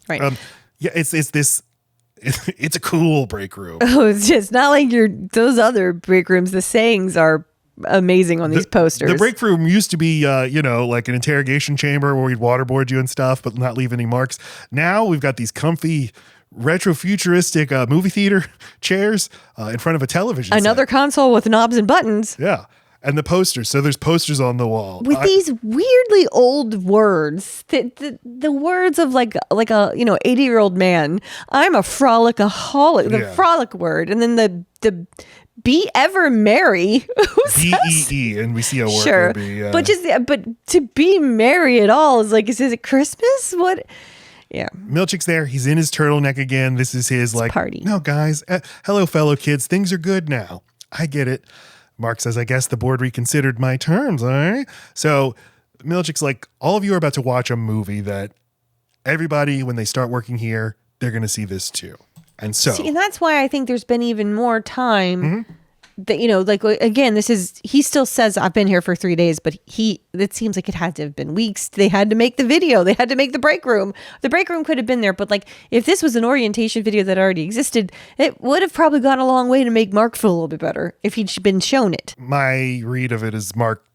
Right. It's a cool break room. Oh, it's just not like those other break rooms. The sayings are amazing on these posters. The break room used to be, like an interrogation chamber where we'd waterboard you and stuff, but not leave any marks. Now we've got these comfy, retro-futuristic movie theater chairs in front of a television Another set. console with knobs and buttons. Yeah. And the posters. So there's posters on the wall. With these weirdly old words. The words of like a 80-year-old man. I'm a frolicaholic. The frolic word. And then the be ever merry. B-E-E, and we see a word. Sure. But to be merry at all is like, is it Christmas? What? Yeah. Milchick's there. He's in his turtleneck again. This is his party. No, guys. Hello, fellow kids. Things are good now. I get it. Mark says, I guess the board reconsidered my terms, all right? So Milchick's like, all of you are about to watch a movie that everybody, when they start working here, they're going to see this too. And so. See, and that's why I think there's been even more time that, again, he still says, I've been here for 3 days, but it seems like it had to have been weeks. They had to make the video. They had to make the break room. The break room could have been there, but like, if this was an orientation video that already existed, it would have probably gone a long way to make Mark feel a little bit better if he'd been shown it. My read of it is Mark,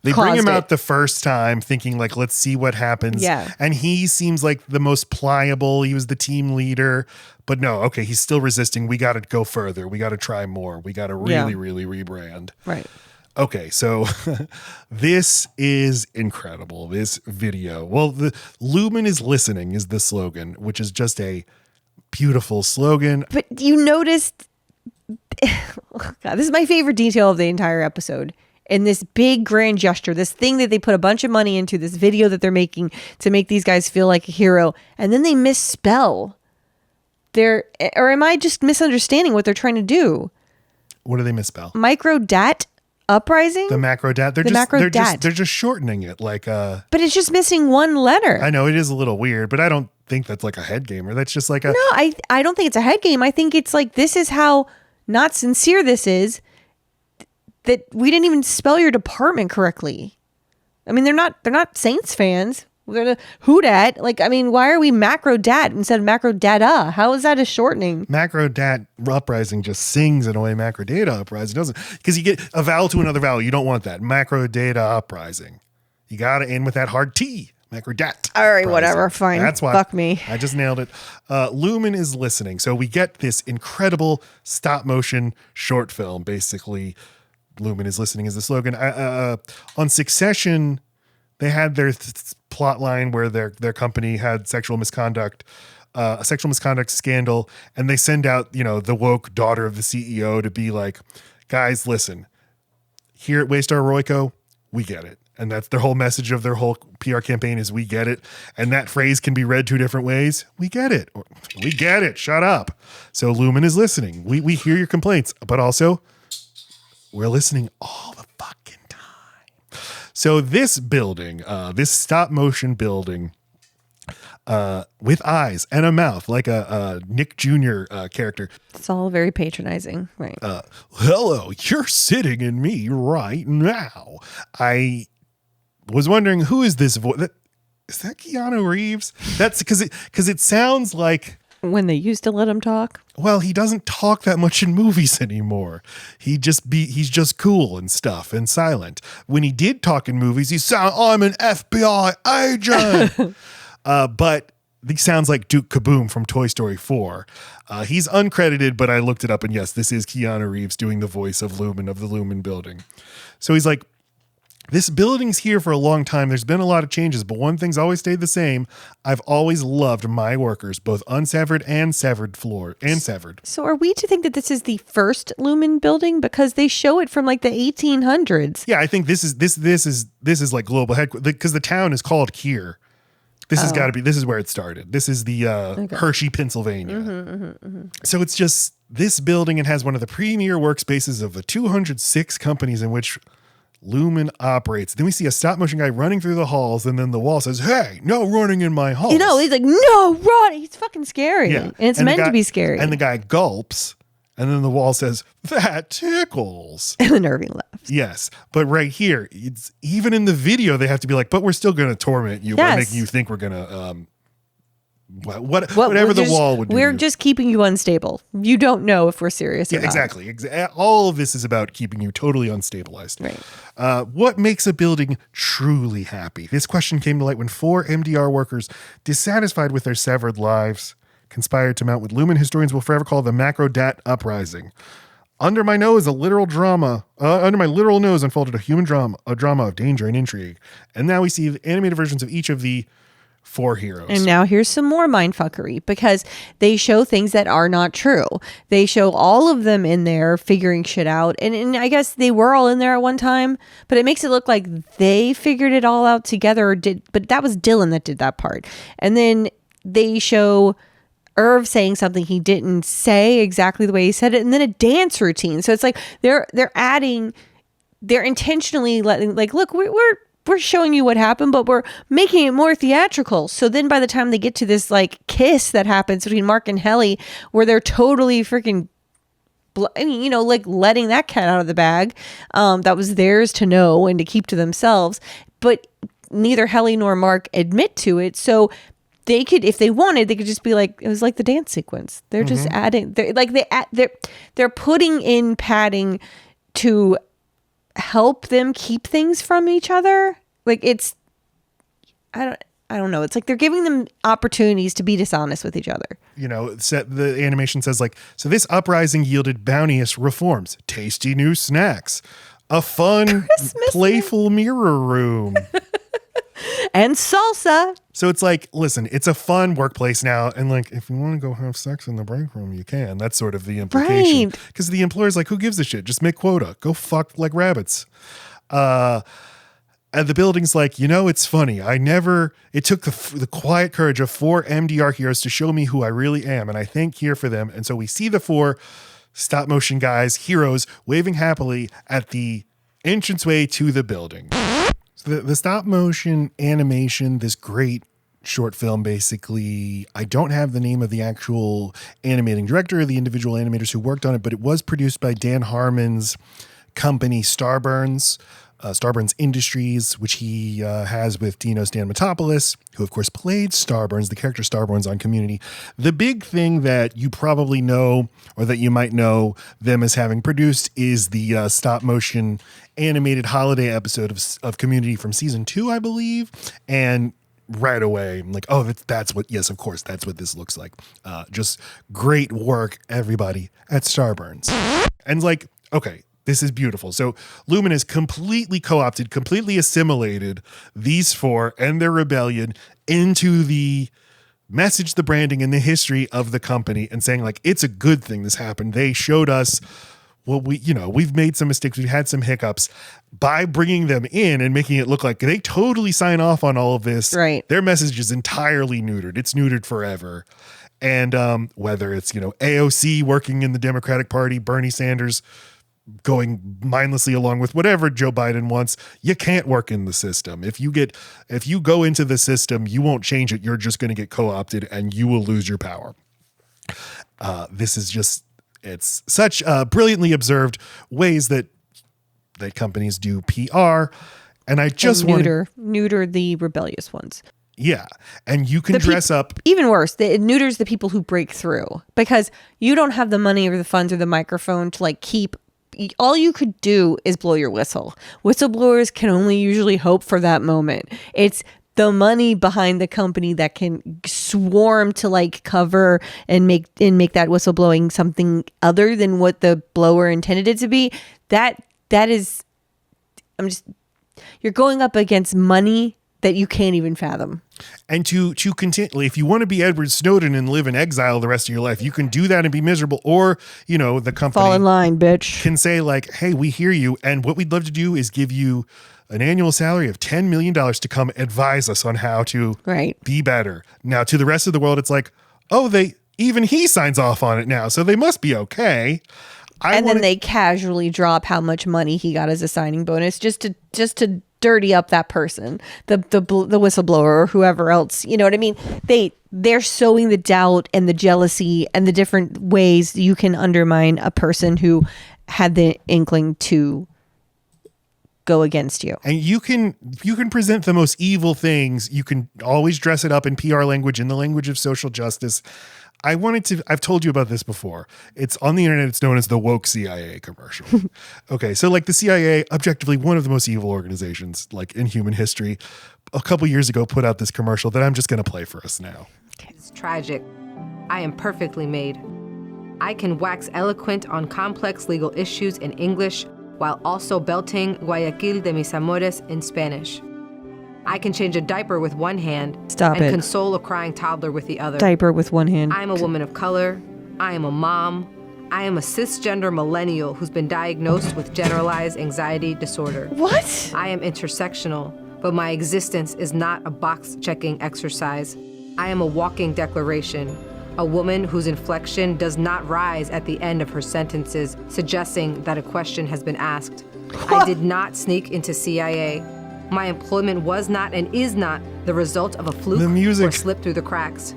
They bring him out it. the first time thinking like, let's see what happens. Yeah. And he seems like the most pliable. He was the team leader. But no, okay, he's still resisting. We got to go further. We got to try more. We got to really, really rebrand. Right. Okay, so this is incredible, this video. Well, the Lumen is listening is the slogan, which is just a beautiful slogan. But you noticed, oh God, this is my favorite detail of the entire episode. And this big grand gesture, this thing that they put a bunch of money into, this video that they're making to make these guys feel like a hero. And then they misspell or am I just misunderstanding what they're trying to do? What do they misspell? Microdat uprising? The macrodat. They're just shortening it like But it's just missing one letter. I know it is a little weird, but I don't think that's like a head gamer. That's just like a No, I don't think it's a head game. I think it's like this is how not sincere this is. That we didn't even spell your department correctly. I mean, they're not Saints fans. They're the who dat. Like, I mean, why are we macro dat instead of macro data? How is that a shortening? Macro dat uprising just sings in a way macro data uprising doesn't, because you get a vowel to another vowel. You don't want that. Macro data uprising. You got to end with that hard T. Macro dat. All right, uprising. whatever. Fine. That's why. Fuck me. I just nailed it. Lumen is listening. So we get this incredible stop motion short film. Basically, Lumen is listening is the slogan. On Succession, they had their plot line where their company had sexual misconduct, a sexual misconduct scandal, and they send out, the woke daughter of the CEO to be like, guys, listen, here at Waystar Royco, we get it. And that's their whole message of their whole PR campaign is we get it. And that phrase can be read two different ways. We get it. Or, we get it. Shut up. So Lumen is listening. We hear your complaints, but also we're listening all the fucking time. So this building, this stop motion building, with eyes and a mouth, like a Nick Jr. Character. It's all very patronizing, right? Hello, you're sitting in me right now. I was wondering, who is this voice? Is that Keanu Reeves? That's because it sounds like when they used to let him talk. Well, he doesn't talk that much in movies anymore. He's just cool and stuff and silent. When he did talk in movies, I'm an FBI agent. But he sounds like Duke Kaboom from Toy Story 4. He's uncredited, but I looked it up, and yes, this is Keanu Reeves doing the voice of Lumen, of the Lumen building. So he's like, this building's here for a long time. There's been a lot of changes, but one thing's always stayed the same. I've always loved my workers, both unsevered and severed floor and severed. So are we to think that this is the first Lumen building because they show it from like the 1800s? Yeah, I think this is like global headquarters because the town is called Kier. This has got to be. This is where it started. This is the Hershey, Pennsylvania. So it's just this building. It has one of the premier workspaces of the 206 companies in which Lumen operates. Then we see a stop motion guy running through the halls, and then the wall says, "Hey, no running in my halls." He's like, "No run." He's fucking scary, and it's meant to be scary. And the guy gulps, and then the wall says, "That tickles." And then Irving laughs. Yes, but right here, it's even in the video they have to be like, "But we're still going to torment you by making you think we're going to." Whatever the wall would do. We're just keeping you unstable. You don't know if we're serious or not. Exactly. All of this is about keeping you totally unstabilized. Right. What makes a building truly happy? This question came to light when 4 MDR workers, dissatisfied with their severed lives, conspired to mount what Lumen historians will forever call the Macrodat Uprising. Under my nose, under my literal nose unfolded a drama of danger and intrigue. And now we see the animated versions of each of the 4 heroes. And now here's some more mindfuckery because they show things that are not true. They show all of them in there figuring shit out. And I guess they were all in there at one time, but it makes it look like they figured it all out together but that was Dylan that did that part. And then they show Irv saying something he didn't say exactly the way he said it, and then a dance routine. So it's like they're intentionally letting, like, look, we're showing you what happened, but we're making it more theatrical. So then by the time they get to this like kiss that happens between Mark and Helly, where they're totally freaking, like letting that cat out of the bag, that was theirs to know and to keep to themselves. But neither Helly nor Mark admit to it. So they could, if they wanted, they could just be like, it was like the dance sequence. They're just adding, they're putting in padding to help them keep things from each other. Like I don't know. It's like they're giving them opportunities to be dishonest with each other. The animation says like, so this uprising yielded bounteous reforms, tasty new snacks, a fun, playful mirror room. And salsa. So it's like, listen, it's a fun workplace now. And like, if you want to go have sex in the break room, you can. That's sort of the implication. Because the employer's like, who gives a shit? Just make quota. Go fuck like rabbits. And the building's like, it's funny. It took the quiet courage of 4 MDR heroes to show me who I really am. And I thank here for them. And so we see the 4 stop motion guys, heroes, waving happily at the entranceway to the building. So the stop motion animation, this great short film, basically, I don't have the name of the actual animating director or the individual animators who worked on it, but it was produced by Dan Harmon's company, Starburns Industries, which he has with Dino Stamatopoulos, who of course played Starburns, the character Starburns on Community. The big thing that you probably know, or that you might know them as having produced, is the stop motion animated holiday episode of Community from season 2, I believe. And right away, I'm like, oh, that's what, yes, of course, that's what this looks like. Just great work, everybody at Starburns. And like, okay, this is beautiful. So Lumen has completely co-opted, completely assimilated these 4 and their rebellion into the message, the branding, and the history of the company, and saying like, it's a good thing this happened. They showed us, well, we've made some mistakes. We've had some hiccups. By bringing them in and making it look like they totally sign off on all of this. Right. Their message is entirely neutered. It's neutered forever. And whether it's, AOC working in the Democratic Party, Bernie Sanders going mindlessly along with whatever Joe Biden wants, you can't work in the system. If you go into the system, you won't change it. You're just going to get co-opted and you will lose your power. This is just, it's such brilliantly observed ways that companies do PR. And I just want to neuter the rebellious ones. Yeah. And you can dress up. Even worse, it neuters the people who break through, because you don't have the money or the funds or the microphone to like keep. All you could do is blow your whistle. Whistleblowers can only usually hope for that moment. It's the money behind the company that can swarm to like cover and make that whistleblowing something other than what the blower intended it to be. That is, you're going up against money that you can't even fathom. And to continue, if you want to be Edward Snowden and live in exile the rest of your life, you can do that and be miserable. Or, the company fall in line, bitch, can say like, hey, we hear you. And what we'd love to do is give you an annual salary of $10 million to come advise us on how to be better. Now, to the rest of the world, it's like, oh, even he signs off on it now, so they must be okay. Then they casually drop how much money he got as a signing bonus just to dirty up that person, the whistleblower or whoever else. You know what I mean? They're sowing the doubt and the jealousy and the different ways you can undermine a person who had the inkling to go against you. And you can present the most evil things. You can always dress it up in PR language, in the language of social justice. I've told you about this before. It's on the internet. It's known as the woke CIA commercial. Okay. So like the CIA, objectively one of the most evil organizations like in human history, a couple years ago put out this commercial that I'm just going to play for us now. It's tragic. I am perfectly made. I can wax eloquent on complex legal issues in English while also belting Guayaquil de mis amores in Spanish. I can change a diaper with one hand and console a crying toddler with the other. Diaper with one hand. I am a woman of color. I am a mom. I am a cisgender millennial who's been diagnosed with generalized anxiety disorder. What? I am intersectional, but my existence is not a box-checking exercise. I am a walking declaration, a woman whose inflection does not rise at the end of her sentences, suggesting that a question has been asked. I did not sneak into CIA. My employment was not and is not the result of a fluke or slip through the cracks.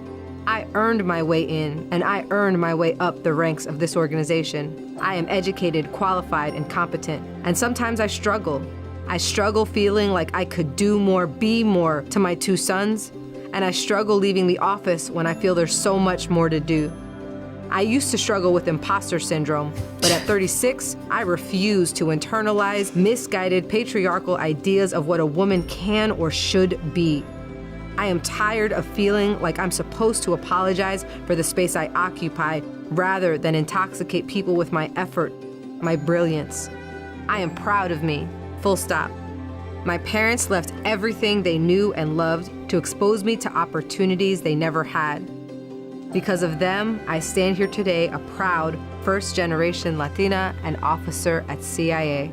I earned my way in, and I earned my way up the ranks of this organization. I am educated, qualified, and competent, and sometimes I struggle. I struggle feeling like I could do more, be more to my 2 sons, and I struggle leaving the office when I feel there's so much more to do. I used to struggle with imposter syndrome, but at 36, I refuse to internalize misguided patriarchal ideas of what a woman can or should be. I am tired of feeling like I'm supposed to apologize for the space I occupy rather than intoxicate people with my effort, my brilliance. I am proud of me, full stop. My parents left everything they knew and loved to expose me to opportunities they never had. Because of them, I stand here today a proud first-generation Latina and officer at CIA.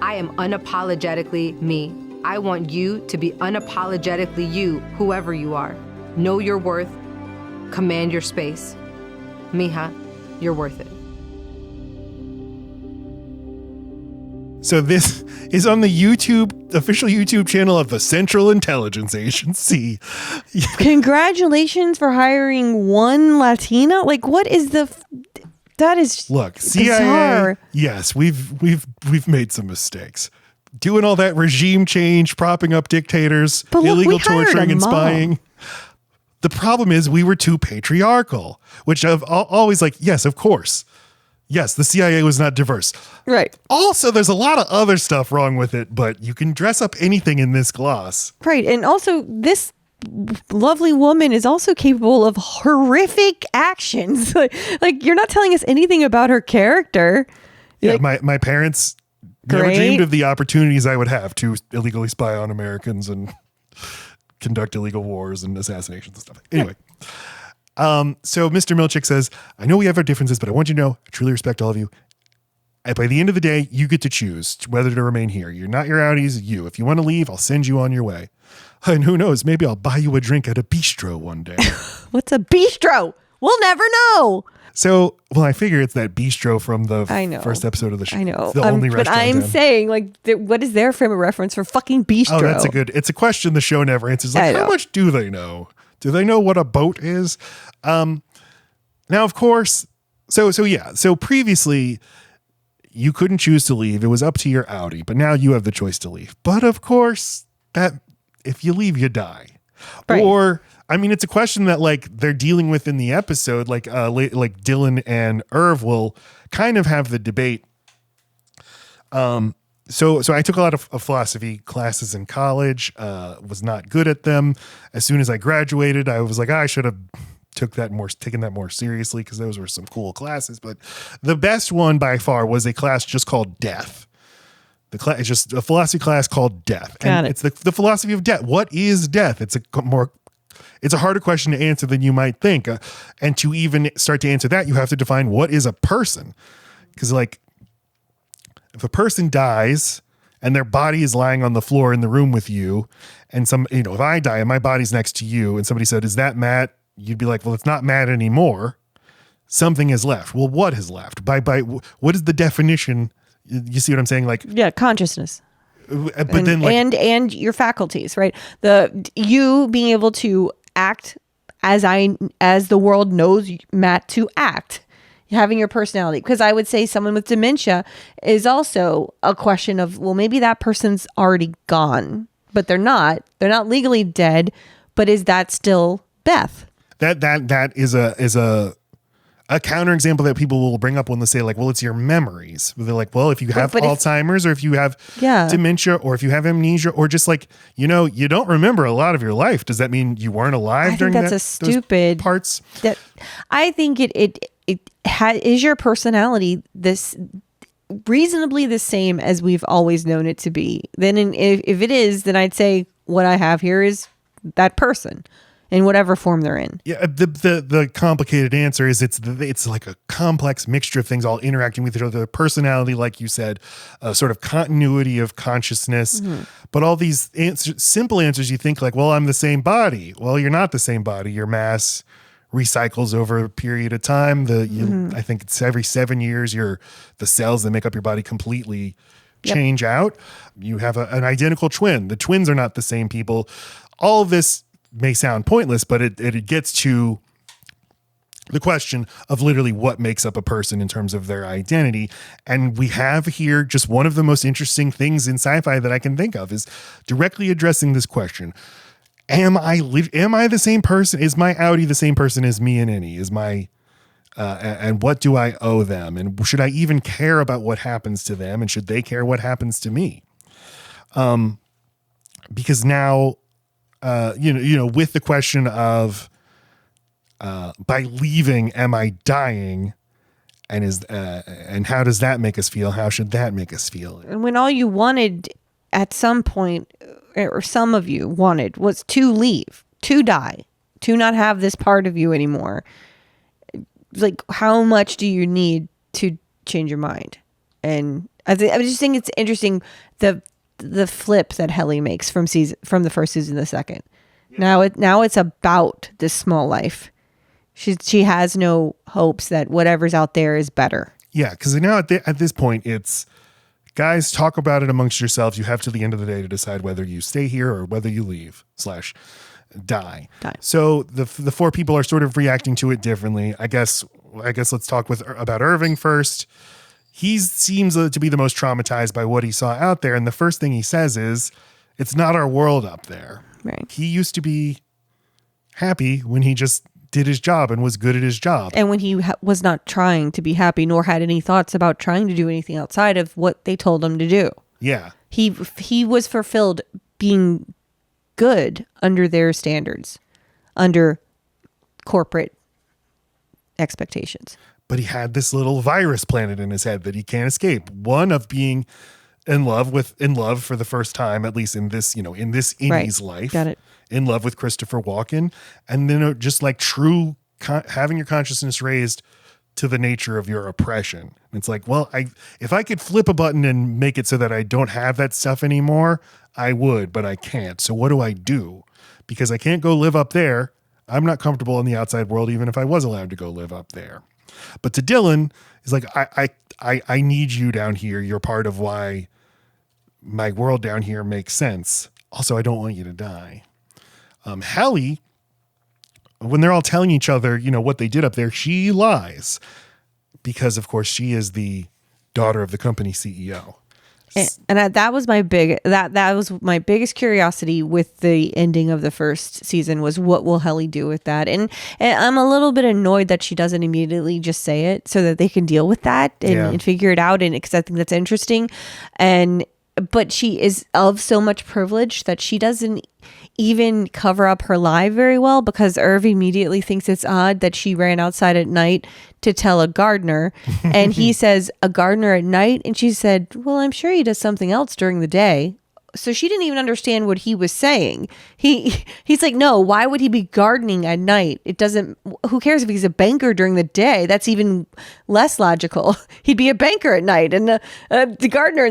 I am unapologetically me. I want you to be unapologetically you, whoever you are. Know your worth. Command your space. Mija, you're worth it. So this is on the official YouTube channel of the Central Intelligence Agency. Congratulations for hiring one Latina. Like, what is that is Look, CIA. bizarre. Yes, we've made some mistakes. Doing all that regime change, propping up dictators, But look, illegal we hired torturing a and mom. spying. The problem is we were too patriarchal, which I've always like, yes, of course. Yes, the CIA was not diverse. Right. Also, there's a lot of other stuff wrong with it, but you can dress up anything in this gloss. Right. And also, this lovely woman is also capable of horrific actions. Like, you're not telling us anything about her character. Yeah, Like, my parents never Great. dreamed of the opportunities I would have to illegally spy on Americans and conduct illegal wars and assassinations and stuff. Anyway. So Mr. Milchick says, I know we have our differences, but I want you to know I truly respect all of you. And by the end of the day, you get to choose whether to remain here. You're not your outies, you. If you want to leave, I'll send you on your way. And who knows, maybe I'll buy you a drink at a bistro one day. what's a bistro? We'll never know. So, well, I figure it's that bistro from the I know. first episode of the show. I know. It's the only but restaurant I'm in town. saying, like, what is their frame of reference for fucking bistro? Oh, it's a question the show never answers. I Like, how know. much do they know? Do they know what a boat is? Now, of course, so previously you couldn't choose to leave. It was up to your outie, but now you have the choice to leave. But of course, that if you leave, you die. Right. Or, I mean, it's a question that like they're dealing with in the episode, like Dylan and Irv will kind of have the debate. So I took a lot of philosophy classes in college, was not good at them. As soon as I graduated, I was like, I should have taken that more seriously because those were some cool classes. But the best one by far was a class just called Death. It's just a philosophy class called Death. Got it. It's the philosophy of death. What is death? It's a harder question to answer than you might think. And to even start to answer that, you have to define what is a person. Because like, if a person dies and their body is lying on the floor in the room with you, and if I die and my body's next to you and somebody said, is that Matt? You'd be like, well, it's not Matt anymore. Something is left. Well, what is left? What is the definition? You see what I'm saying? Like, Yeah, consciousness. but then like, and your faculties, right? You being able to act as the world knows Matt to act, having your personality. Because I would say someone with dementia is also a question of, well, maybe that person's already gone, but they're not legally dead, but is that still Beth? that is a counterexample that people will bring up when they say like, well, it's your memories. They're like, well, if you have Alzheimer's or if you have dementia or if you have amnesia or just like, you don't remember a lot of your life. Does that mean you weren't alive during that's a stupid those parts? That I think it is your personality this reasonably the same as we've always known it to be. Then if it is, then I'd say what I have here is that person. In whatever form they're in. Yeah, the complicated answer is it's like a complex mixture of things all interacting with each other. Personality, like you said, sort of continuity of consciousness. Mm-hmm. But all these simple answers, you think like, well, I'm the same body. Well, you're not the same body. Your mass recycles over a period of time. I think it's every 7 years, the cells that make up your body completely change out. You have an identical twin. The twins are not the same people. All of this may sound pointless, but it gets to the question of literally what makes up a person in terms of their identity. And we have here just one of the most interesting things in sci-fi that I can think of is directly addressing this question. Am I the same person? Is my outie the same person as me and Annie? Is my and what do I owe them? And should I even care about what happens to them? And should they care what happens to me? Because now, with the question of, by leaving, am I dying? And how does that make us feel? How should that make us feel? And when all you wanted at some point, or some of you wanted, was to leave, to die, to not have this part of you anymore. Like, how much do you need to change your mind? And I just think it's interesting the flip that Helly makes from the first season to the second. Yeah. Now it's about this small life. She has no hopes that whatever's out there is better. Yeah, because now at this point, it's guys, talk about it amongst yourselves. You have to the end of the day to decide whether you stay here or whether you leave / die. So the four people are sort of reacting to it differently. I guess let's talk about Irving first. He seems to be the most traumatized by what he saw out there. And the first thing he says is, it's not our world up there. Right. He used to be happy when he just did his job and was good at his job. And when he was not trying to be happy, nor had any thoughts about trying to do anything outside of what they told him to do. Yeah. He was fulfilled being good under their standards, under corporate expectations. But he had this little virus planted in his head that he can't escape. One of being in love for the first time, at least in this Innie's life. Got it. In love with Christopher Walken, and then just like true having your consciousness raised to the nature of your oppression. And it's like, well, if I could flip a button and make it so that I don't have that stuff anymore, I would, but I can't. So what do I do? Because I can't go live up there. I'm not comfortable in the outside world, even if I was allowed to go live up there. But to Dylan, he's like, I need you down here. You're part of why my world down here makes sense. Also, I don't want you to die. Helly, when they're all telling each other, what they did up there, she lies because, of course, she is the daughter of the company CEO. And that was my biggest curiosity with the ending of the first season was, what will Helly do with that? And I'm a little bit annoyed that she doesn't immediately just say it so that they can deal with that and figure it out. And because I think that's interesting. But she is of so much privilege that she doesn't even cover up her lie very well, because Irv immediately thinks it's odd that she ran outside at night to tell a gardener. And he says, a gardener at night? And she said, well, I'm sure he does something else during the day. So she didn't even understand what he was saying. He's like, no, why would he be gardening at night? Who cares if he's a banker during the day? That's even less logical. He'd be a banker at night. And the gardener,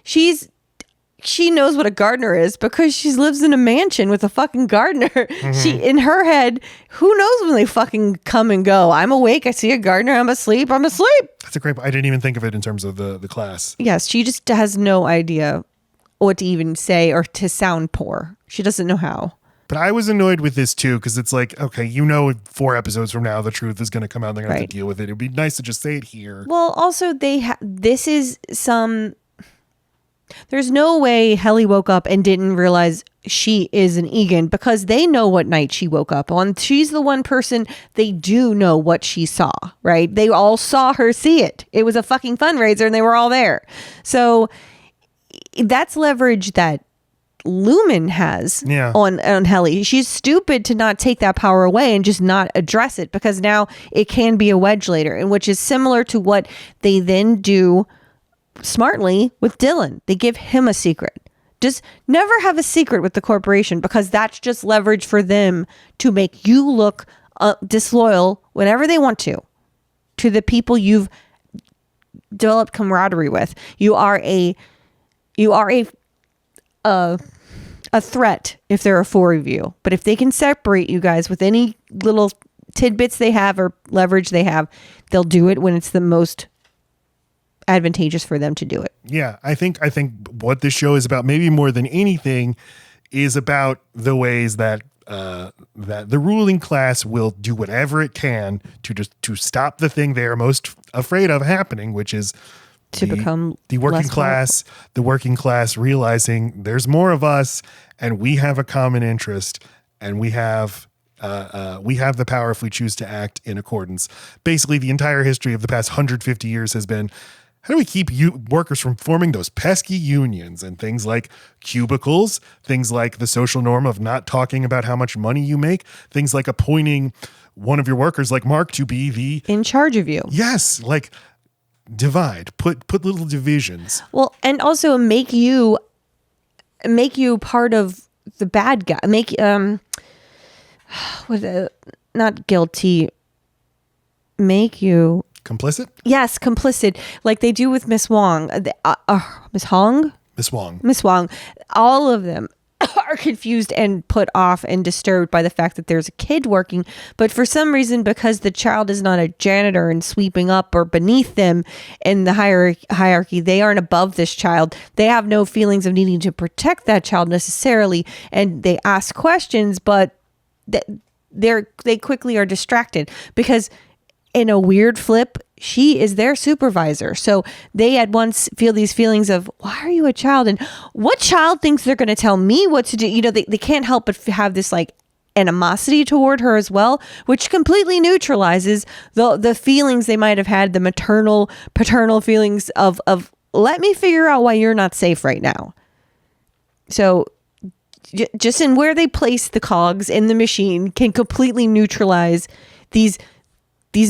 she knows what a gardener is because she lives in a mansion with a fucking gardener. Mm-hmm. She, in her head, who knows when they fucking come and go? I'm awake. I see a gardener. I'm asleep. That's a great point. I didn't even think of it in terms of the class. Yes. She just has no idea what to even say or to sound poor. She doesn't know how. But I was annoyed with this too, because it's like, okay, 4 episodes from now, the truth is going to come out and they're going to have to deal with it. It'd be nice to just say it here. Well, also, this is there's no way Helly woke up and didn't realize she is an Egan, because they know what night she woke up on. She's the one person they do know what she saw, right? They all saw her see it. It was a fucking fundraiser and they were all there. So that's leverage that Lumen has on Helly. She's stupid to not take that power away and just not address it, because now it can be a wedge later, and which is similar to what they then do smartly with Dylan. They give him a secret. Just never have a secret with the corporation, because that's just leverage for them to make you look disloyal whenever they want to the people you've developed camaraderie with. You are a threat if there are 4 of you. But if they can separate you guys with any little tidbits they have or leverage they have, they'll do it when it's the most advantageous for them to do it. Yeah, I think what this show is about, maybe more than anything, is about the ways that that the ruling class will do whatever it can to stop the thing they're most afraid of happening, which is become the working class. The working class realizing there's more of us, and we have a common interest, and we have We have the power if we choose to act in accordance. Basically, the entire history of the past 150 years has been, how do we keep workers from forming those pesky unions? And things like cubicles, things like the social norm of not talking about how much money you make, things like appointing one of your workers like Mark to be in charge of you. Yes, like divide, put little divisions. Well, and also make you part of the bad guy. Make not guilty. Make you complicit. Yes, complicit, like they do with Miss Wong, Miss Hong, Miss Wong. All of them are confused and put off and disturbed by the fact that there's a kid working, but for some reason, because the child is not a janitor and sweeping up or beneath them in the hierarchy, they aren't above this child. They have no feelings of needing to protect that child necessarily, and they ask questions, but they quickly are distracted because, in a weird flip, she is their supervisor. So they at once feel these feelings of, why are you a child? And what child thinks they're going to tell me what to do? You know, they can't help but have this like animosity toward her as well, which completely neutralizes the feelings they might have had, the maternal, paternal feelings of let me figure out why you're not safe right now. So just in where they place the cogs in the machine can completely neutralize these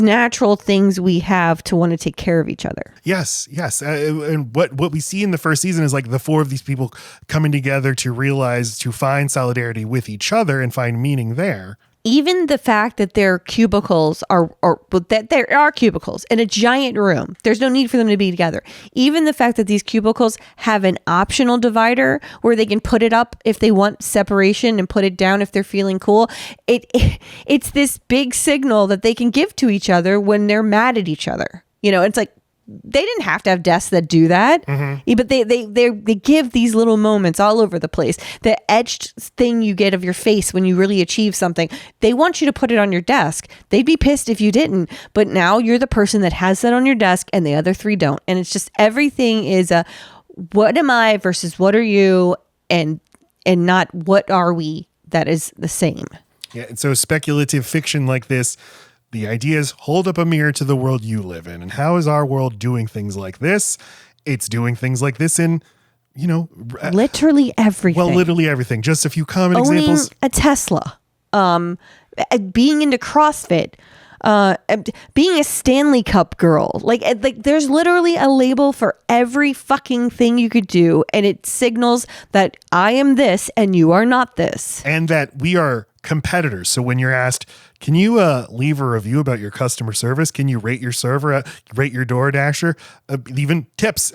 natural things we have to want to take care of each other. Yes. And what we see in the first season is like the four of these people coming together to find solidarity with each other and find meaning there. Even the fact that their cubicles that there are cubicles in a giant room, there's no need for them to be together. Even the fact that these cubicles have an optional divider where they can put it up if they want separation and put it down if they're feeling cool. It's this big signal that they can give to each other when they're mad at each other. You know, it's like, they didn't have to have desks that do that, but they give these little moments all over the place. The etched thing you get of your face when you really achieve something, they want you to put it on your desk. They'd be pissed if you didn't, but now you're the person that has that on your desk and the other three don't. And it's just, everything is a, what am I versus what are you, and not what are we that is the same. Yeah, and so speculative fiction like this, the idea is hold up a mirror to the world you live in. And how is our world doing things like this? It's doing things like this in, literally everything. Well, literally everything. Just a few common Owning examples. A Tesla, being into CrossFit, being a Stanley Cup girl. Like there's literally a label for every fucking thing you could do. And it signals that I am this and you are not this. And that we are competitors. So when you're asked, can you leave a review about your customer service? Can you rate your server, rate your DoorDasher? Even tips.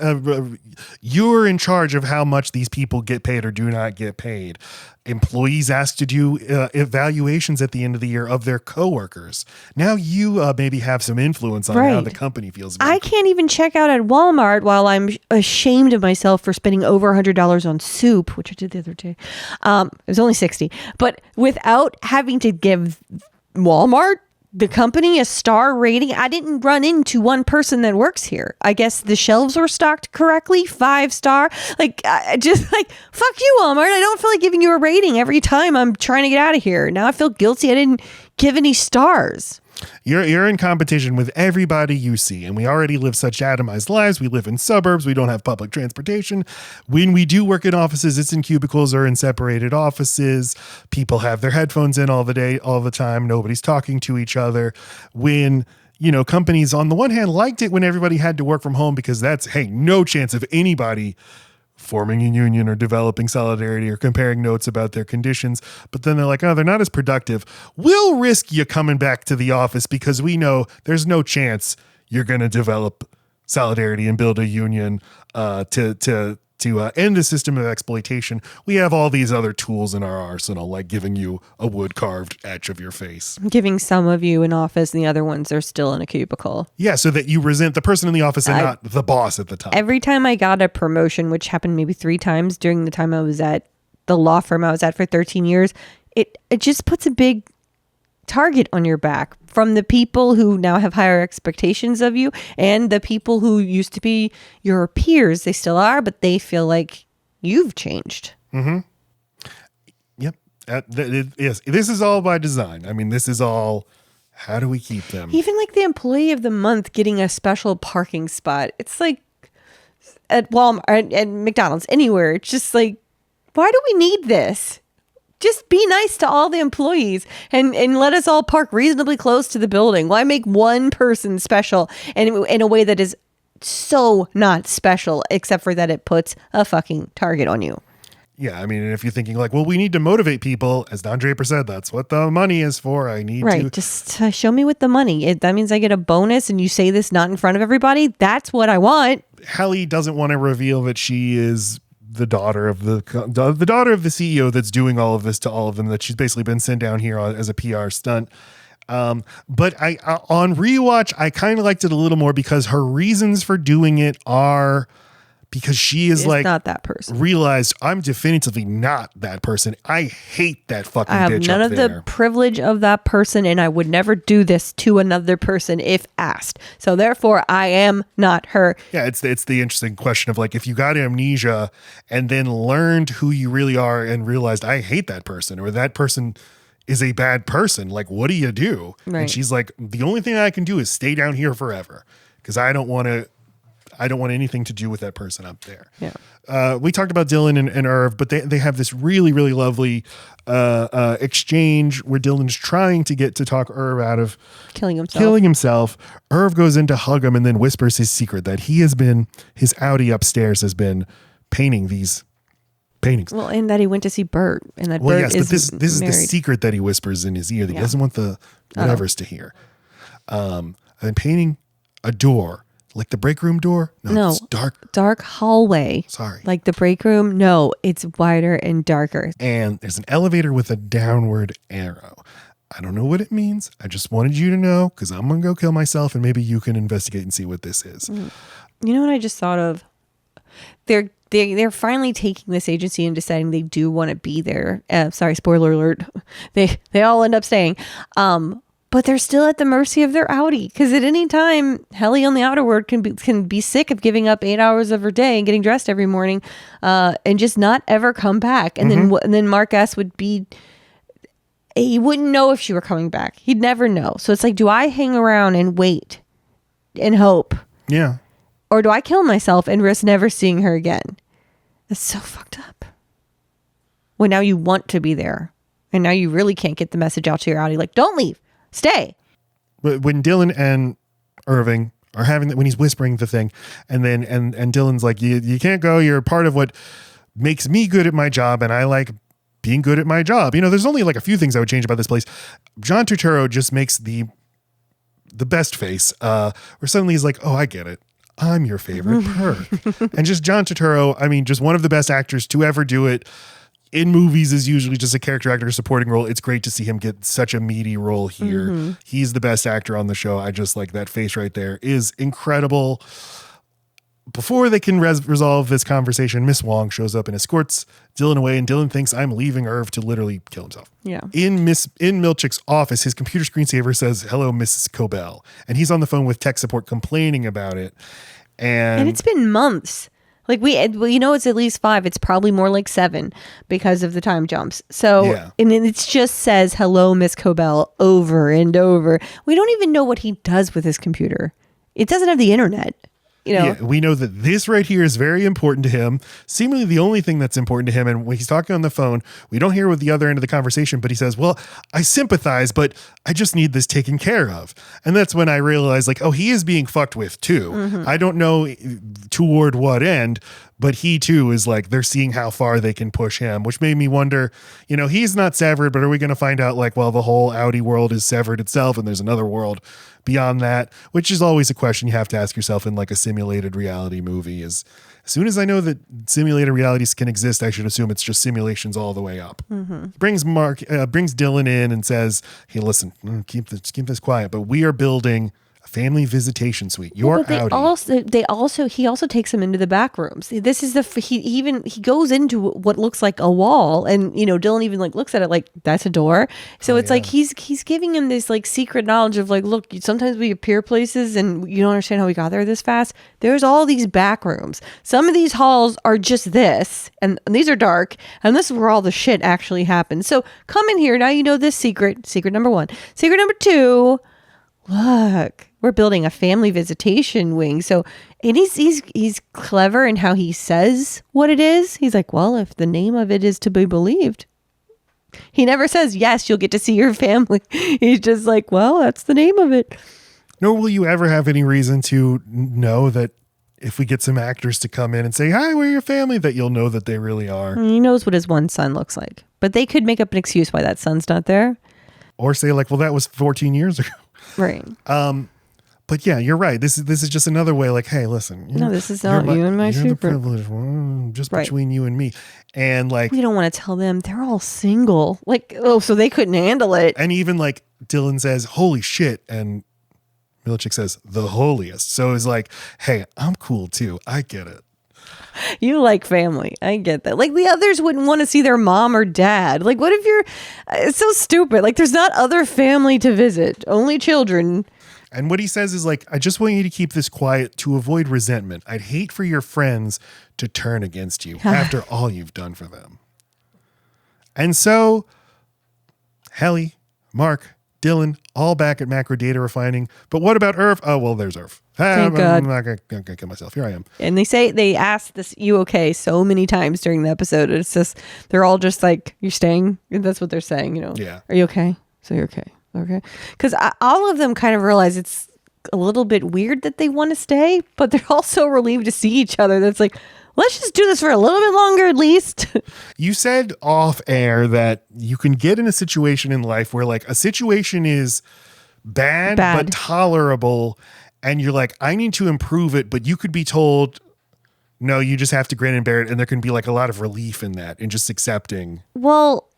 You're in charge of how much these people get paid or do not get paid. Employees asked to do evaluations at the end of the year of their coworkers. Now you maybe have some influence on how the company feels about it. I can't even check out at Walmart while I'm ashamed of myself for spending over $100 on soup, which I did the other day. It was only $60, but without having to give Walmart, the company, a star rating. I didn't run into one person that works here. I guess the shelves were stocked correctly. 5-star. Like, just like, fuck you, Walmart. I don't feel like giving you a rating every time I'm trying to get out of here. Now I feel guilty. I didn't give any stars. You're in competition with everybody you see, and we already live such atomized lives. We live in suburbs. We don't have public transportation. When we do work in offices, it's in cubicles or in separated offices. People have their headphones in all the time. Nobody's talking to each other. When companies on the one hand liked it when everybody had to work from home because that's, no chance of anybody forming a union or developing solidarity or comparing notes about their conditions. But then they're like, oh, they're not as productive. We'll risk you coming back to the office because we know there's no chance you're going to develop solidarity and build a union to end a system of exploitation. We have all these other tools in our arsenal, like giving you a wood carved etch of your face. Giving some of you an office and the other ones are still in a cubicle. Yeah, so that you resent the person in the office and not the boss at the top. Every time I got a promotion, which happened maybe 3 times during the time I was at the law firm I was at for 13 years, it just puts a big target on your back from the people who now have higher expectations of you and the people who used to be your peers. They still are, but they feel like you've changed. Mm-hmm. Yep. Yes, this is all by design. I mean, this is all, how do we keep them? Even like the employee of the month getting a special parking spot. It's like at Walmart, at McDonald's, anywhere. It's just like, why do we need this? Just be nice to all the employees and let us all park reasonably close to the building. Why make one person special and in a way that is so not special, except for that it puts a fucking target on you? Yeah, I mean, and if you're thinking like, well, we need to motivate people, as Don Draper said, that's what the money is for. I need to. Just show me with the money. That means I get a bonus, and you say this not in front of everybody. That's what I want. Hallie doesn't want to reveal that she is the daughter of the daughter of the CEO that's doing all of this to all of them, that she's basically been sent down here as a PR stunt. But I on rewatch, I kind of liked it a little more because her reasons for doing it are because she is like not that person. Realized I'm definitively not that person. I hate that fucking bitch. I have none of the privilege of that person, and I would never do this to another person if asked. So therefore, I am not her. Yeah, it's the interesting question of like, if you got amnesia and then learned who you really are and realized I hate that person, or that person is a bad person, like, what do you do? Right. And she's like, the only thing I can do is stay down here forever because I don't want anything to do with that person up there. Yeah. We talked about Dylan and Irv, but they have this really, really lovely exchange where Dylan's trying to get to talk Irv out of killing himself. Irv goes in to hug him and then whispers his secret that his Audi upstairs has been painting these paintings. Well, and that he went to see Bert, and that Bert is this is the married. secret that he whispers in his ear that he doesn't want the whatevers to hear. I'm painting a door. Like the break room door? No, it's dark hallway. Sorry. Like the break room? No, it's wider and darker. And there's an elevator with a downward arrow. I don't know what it means. I just wanted you to know because I'm going to go kill myself and maybe you can investigate and see what this is. You know what I just thought of? They're finally taking this agency and deciding they do want to be there. Sorry, spoiler alert. They all end up staying. But they're still at the mercy of their Audi, because at any time, Helly on the outer world can be sick of giving up 8 hours of her day and getting dressed every morning, and just not ever come back. And then Mark S would be, he wouldn't know if she were coming back. He'd never know. So it's like, do I hang around and wait and hope? Yeah. Or do I kill myself and risk never seeing her again? That's so fucked up. When now you want to be there, and now you really can't get the message out to your Audi, like, don't leave. Stay. But when Dylan and Irving are when he's whispering the thing, and then and Dylan's like, you can't go. You're part of what makes me good at my job, and I like being good at my job. You know, there's only like a few things I would change about this place. John Turturro just makes the best face, where suddenly he's like, oh, I get it. I'm your favorite perk. And just John Turturro, I mean, just one of the best actors to ever do it. In movies is usually just a character actor, supporting role. It's great to see him get such a meaty role here. Mm-hmm. He's the best actor on the show. I just like that face right there is incredible. Before they can resolve this conversation, Miss Wong shows up and escorts Dylan away, and Dylan thinks I'm leaving Irv to literally kill himself. Yeah. In Milchick's office, his computer screensaver says, "Hello, Mrs. Cobel," and he's on the phone with tech support complaining about it. And it's been months. Like it's at least 5. It's probably more like 7 because of the time jumps. So, yeah. And it just says, hello, Miss Cobel, over and over. We don't even know what he does with his computer. It doesn't have the internet. You know? Yeah, we know that this right here is very important to him. Seemingly the only thing that's important to him. And when he's talking on the phone, we don't hear what the other end of the conversation, but he says, well, I sympathize, but I just need this taken care of. And that's when I realized, like, oh, he is being fucked with too. Mm-hmm. I don't know toward what end, but he too is like, they're seeing how far they can push him, which made me wonder, you know, he's not severed, but are we going to find out like, well, the whole Audi world is severed itself and there's another world beyond that, which is always a question you have to ask yourself in like a simulated reality movie. Is as soon as I know that simulated realities can exist, I should assume it's just simulations all the way up. Mm-hmm. Brings Dylan in and says, hey, listen, keep this quiet, but we are building a family visitation suite. You're But he also takes them into the back rooms. This is he goes into what looks like a wall, and Dylan even like looks at it like that's a door. So it's like he's giving him this like secret knowledge of like, look, sometimes we appear places and you don't understand how we got there this fast. There's all these back rooms. Some of these halls are just this, and these are dark, and this is where all the shit actually happens. So come in here now. You know this secret. Secret number 1. Secret number 2. Look, we're building a family visitation wing. So, and he's clever in how he says what it is. He's like, well, if the name of it is to be believed. He never says, yes, you'll get to see your family. He's just like, well, that's the name of it. Nor will you ever have any reason to know that if we get some actors to come in and say, hi, we're your family, that you'll know that they really are. He knows what his one son looks like. But they could make up an excuse why that son's not there. Or say like, well, that was 14 years ago. Right. But yeah, you're right. This is just another way like, hey, listen. This is not you and my you're secret. the privilege, just between you and me. And like, we don't want to tell them they're all single. Like, so they couldn't handle it. And even like Dylan says, holy shit. And Milchick says, the holiest. So it's like, hey, I'm cool too. I get it. You like family. I get that. Like the others wouldn't want to see their mom or dad. Like what if it's so stupid. Like there's not other family to visit, only children. And what he says is like, I just want you to keep this quiet to avoid resentment. I'd hate for your friends to turn against you after all you've done for them. And so Helly, Mark, Dylan, all back at Macro Data Refining. But what about Irv? Oh, well, there's Irv. Thank God. I'm not going to kill myself. Here I am. And they asked this, you okay, so many times during the episode. It's just, they're all just like, you're staying? That's what they're saying, Yeah. Are you okay? So you're okay. Okay. Because all of them kind of realize it's a little bit weird that they want to stay, but they're also relieved to see each other. That's like, let's just do this for a little bit longer at least. You said off air that you can get in a situation in life where like a situation is bad. But tolerable. And you're like, I need to improve it. But you could be told, no, you just have to grin and bear it. And there can be like a lot of relief in that and just accepting. Well,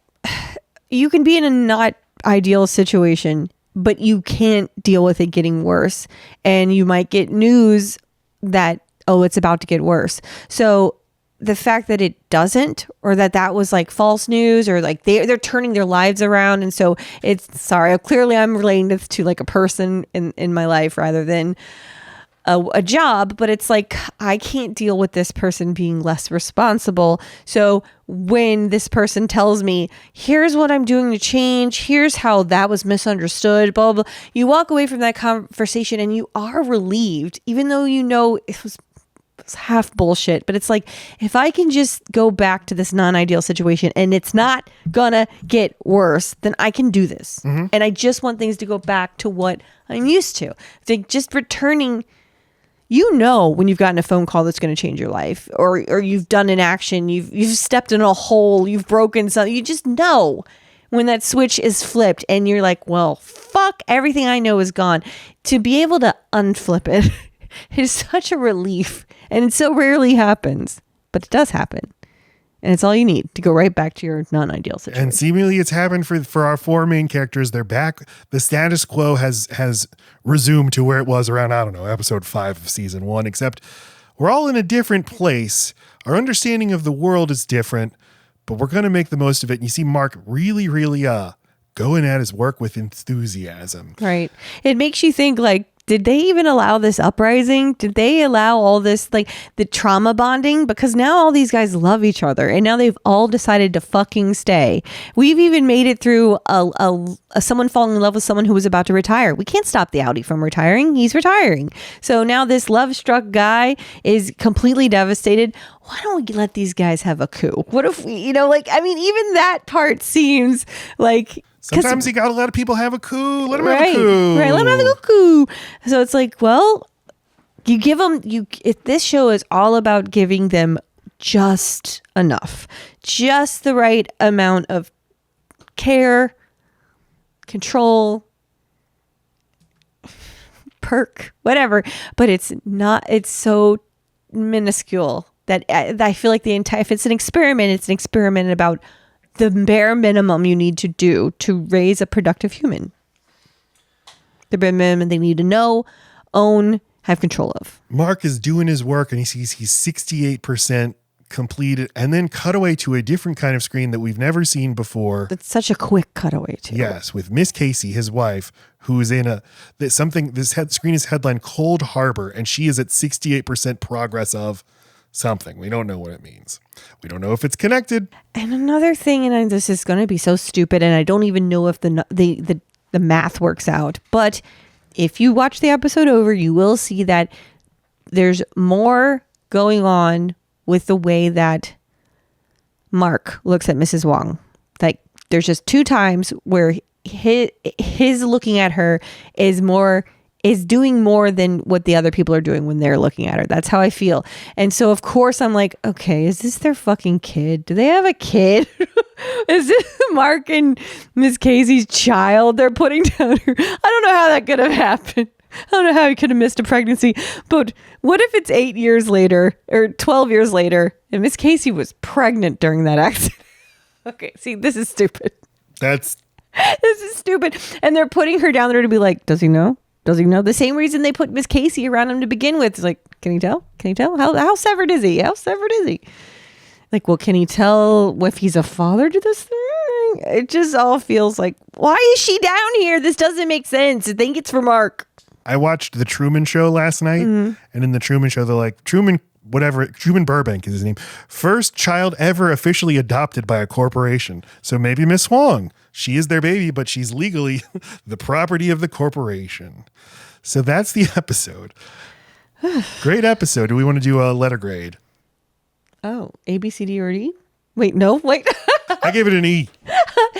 you can be in a not ideal situation, but you can't deal with it getting worse. And you might get news that, oh, it's about to get worse. So the fact that it doesn't, or that was like false news, or like they're turning their lives around. And so clearly I'm relating this to like a person in my life rather than a job, but it's like, I can't deal with this person being less responsible. So when this person tells me, here's what I'm doing to change, here's how that was misunderstood, blah, blah, blah, you walk away from that conversation and you are relieved, even though it was half bullshit. But it's like, if I can just go back to this non-ideal situation and it's not gonna get worse, then I can do this. Mm-hmm. And I just want things to go back to what I'm used to. It's like just returning. When you've gotten a phone call that's going to change your life, or you've done an action, you've stepped in a hole, you've broken something. You just know when that switch is flipped and you're like, well, fuck, everything I know is gone. To be able to unflip it is such a relief, and it so rarely happens, but it does happen. And it's all you need to go right back to your non-ideal situation. And seemingly it's happened for our 4 main characters. They're back. The status quo has resumed to where it was around, I don't know, episode 5 of season 1, except we're all in a different place. Our understanding of the world is different, but we're going to make the most of it. And you see Mark really, really going at his work with enthusiasm. Right. It makes you think like, did they even allow this uprising? Did they allow all this, like the trauma bonding? Because now all these guys love each other and now they've all decided to fucking stay. We've even made it through someone falling in love with someone who was about to retire. We can't stop the Audi from retiring. He's retiring. So now this love-struck guy is completely devastated. Why don't we let these guys have a coup? What if we, even that part seems like... Sometimes you got to let people have a coup. Let them have a coup. Right, let them have a coup. So it's like, well, you give them, if this show is all about giving them just enough, just the right amount of care, control, perk, whatever. But it's so minuscule that I feel like if it's an experiment about the bare minimum you need to do to raise a productive human. the bare minimum they need to know, own, have control of. Mark is doing his work and he sees he's 68% completed, and then cut away to a different kind of screen that we've never seen before. That's such a quick cutaway too. Yes, with Miss Casey, his wife, who's in this screen is headline Cold Harbor, and she is at 68% progress of something. We don't know what it means. We don't know if it's connected. And another thing, and this is going to be so stupid, and I don't even know if the math works out, but if you watch the episode over, you will see that there's more going on with the way that Mark looks at Mrs. Wong. Like, there's just 2 times where his looking at her is doing more than what the other people are doing when they're looking at her. That's how I feel. And so, of course, I'm like, okay, is this their fucking kid? Do they have a kid? Is this Mark and Miss Casey's child they're putting down her? I don't know how that could have happened. I don't know how he could have missed a pregnancy, but what if it's 8 years later or 12 years later and Miss Casey was pregnant during that accident? Okay, see, this is stupid. This is stupid. And they're putting her down there to be like, does he know? Does he know? The same reason they put Miss Casey around him to begin with. It's like, can he tell? Can he tell? How severed is he? How severed is he? Like, well, can he tell if he's a father to this thing? It just all feels like, why is she down here? This doesn't make sense. I think it's for Mark. I watched The Truman Show last night, and in The Truman Show, they're like, Truman Burbank is his name. First child ever officially adopted by a corporation. So maybe Miss Wong, she is their baby, but she's legally the property of the corporation. So that's the episode. Great episode. Do we want to do a letter grade? Oh, A, B, C, D, or D? Wait, no, wait. I gave it an E.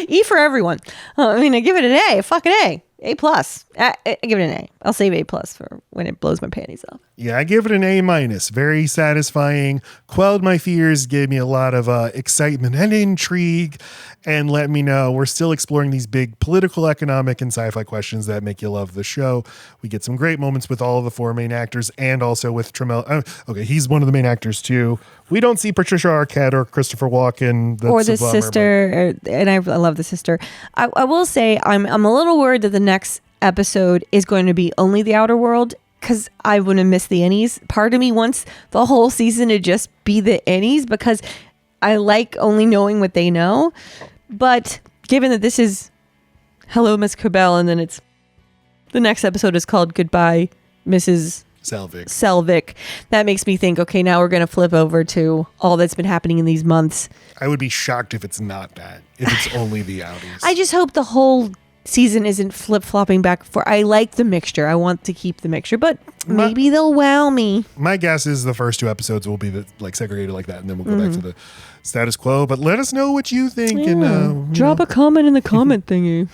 E for everyone. I give it an A, a fucking A. A plus. I give it an A. I'll save A plus for when it blows my panties off. Yeah, I give it an A minus. Very satisfying. Quelled my fears. Gave me a lot of excitement and intrigue. And let me know we're still exploring these big political, economic, and sci-fi questions that make you love the show. We get some great moments with all of the 4 main actors and also with Tramell. Okay, he's one of the main actors too. We don't see Patricia Arquette or Christopher Walken. That's or the sister. And I love the sister. I will say I'm a little worried that the next episode is going to be only the outer world, because I wouldn't miss the innies. Part of me wants the whole season to just be the innies because I like only knowing what they know. But given that this is Hello, Miss Cobel, and then it's the next episode is called Goodbye, Mrs. Selvig. That makes me think, okay, now we're going to flip over to all that's been happening in these months. I would be shocked if it's not that, if it's only the outies. I just hope the whole season isn't flip-flopping back for. I like the mixture. I want to keep the mixture, but maybe they'll wow me. My guess is the first 2 episodes will be segregated like that, and then we'll go back to the status quo. But let us know what you think. Yeah. And drop a comment in the comment thingy.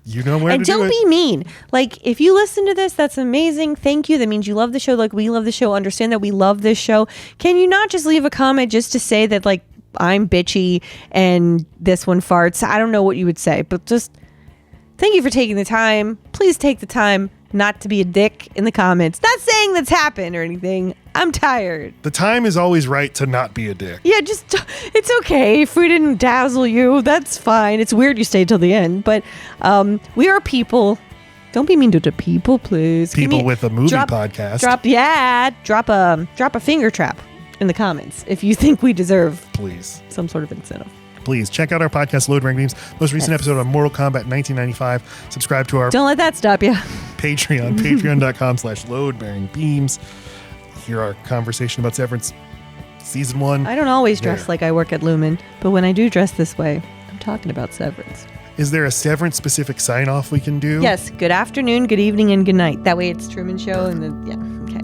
You know where and to do it. And don't be mean. Like, if you listen to this, that's amazing. Thank you. That means you love the show like we love the show. Understand that we love this show. Can you not just leave a comment just to say that, like, I'm bitchy and this one farts? I don't know what you would say, but just thank you for taking the time. Please take the time not to be a dick in the comments. Not saying that's happened or anything. I'm tired. The time is always right to not be a dick. Yeah, just, it's okay if we didn't dazzle you. That's fine. It's weird you stayed till the end, but we are people. Don't be mean to the people, please. People with a movie podcast. Drop a finger trap in the comments if you think we deserve some sort of incentive. Please check out our podcast, Load Bearing Beams. Most recent episode on Mortal Kombat 1995. Subscribe to our Don't let that stop you. Patreon, patreon.com/loadbearingbeams. Hear our conversation about Severance season 1. I don't always dress like I work at Lumen, but when I do dress this way, I'm talking about Severance. Is there a Severance specific sign off we can do? Yes. Good afternoon, good evening, and good night. That way it's Truman Show. Perfect. And then, yeah.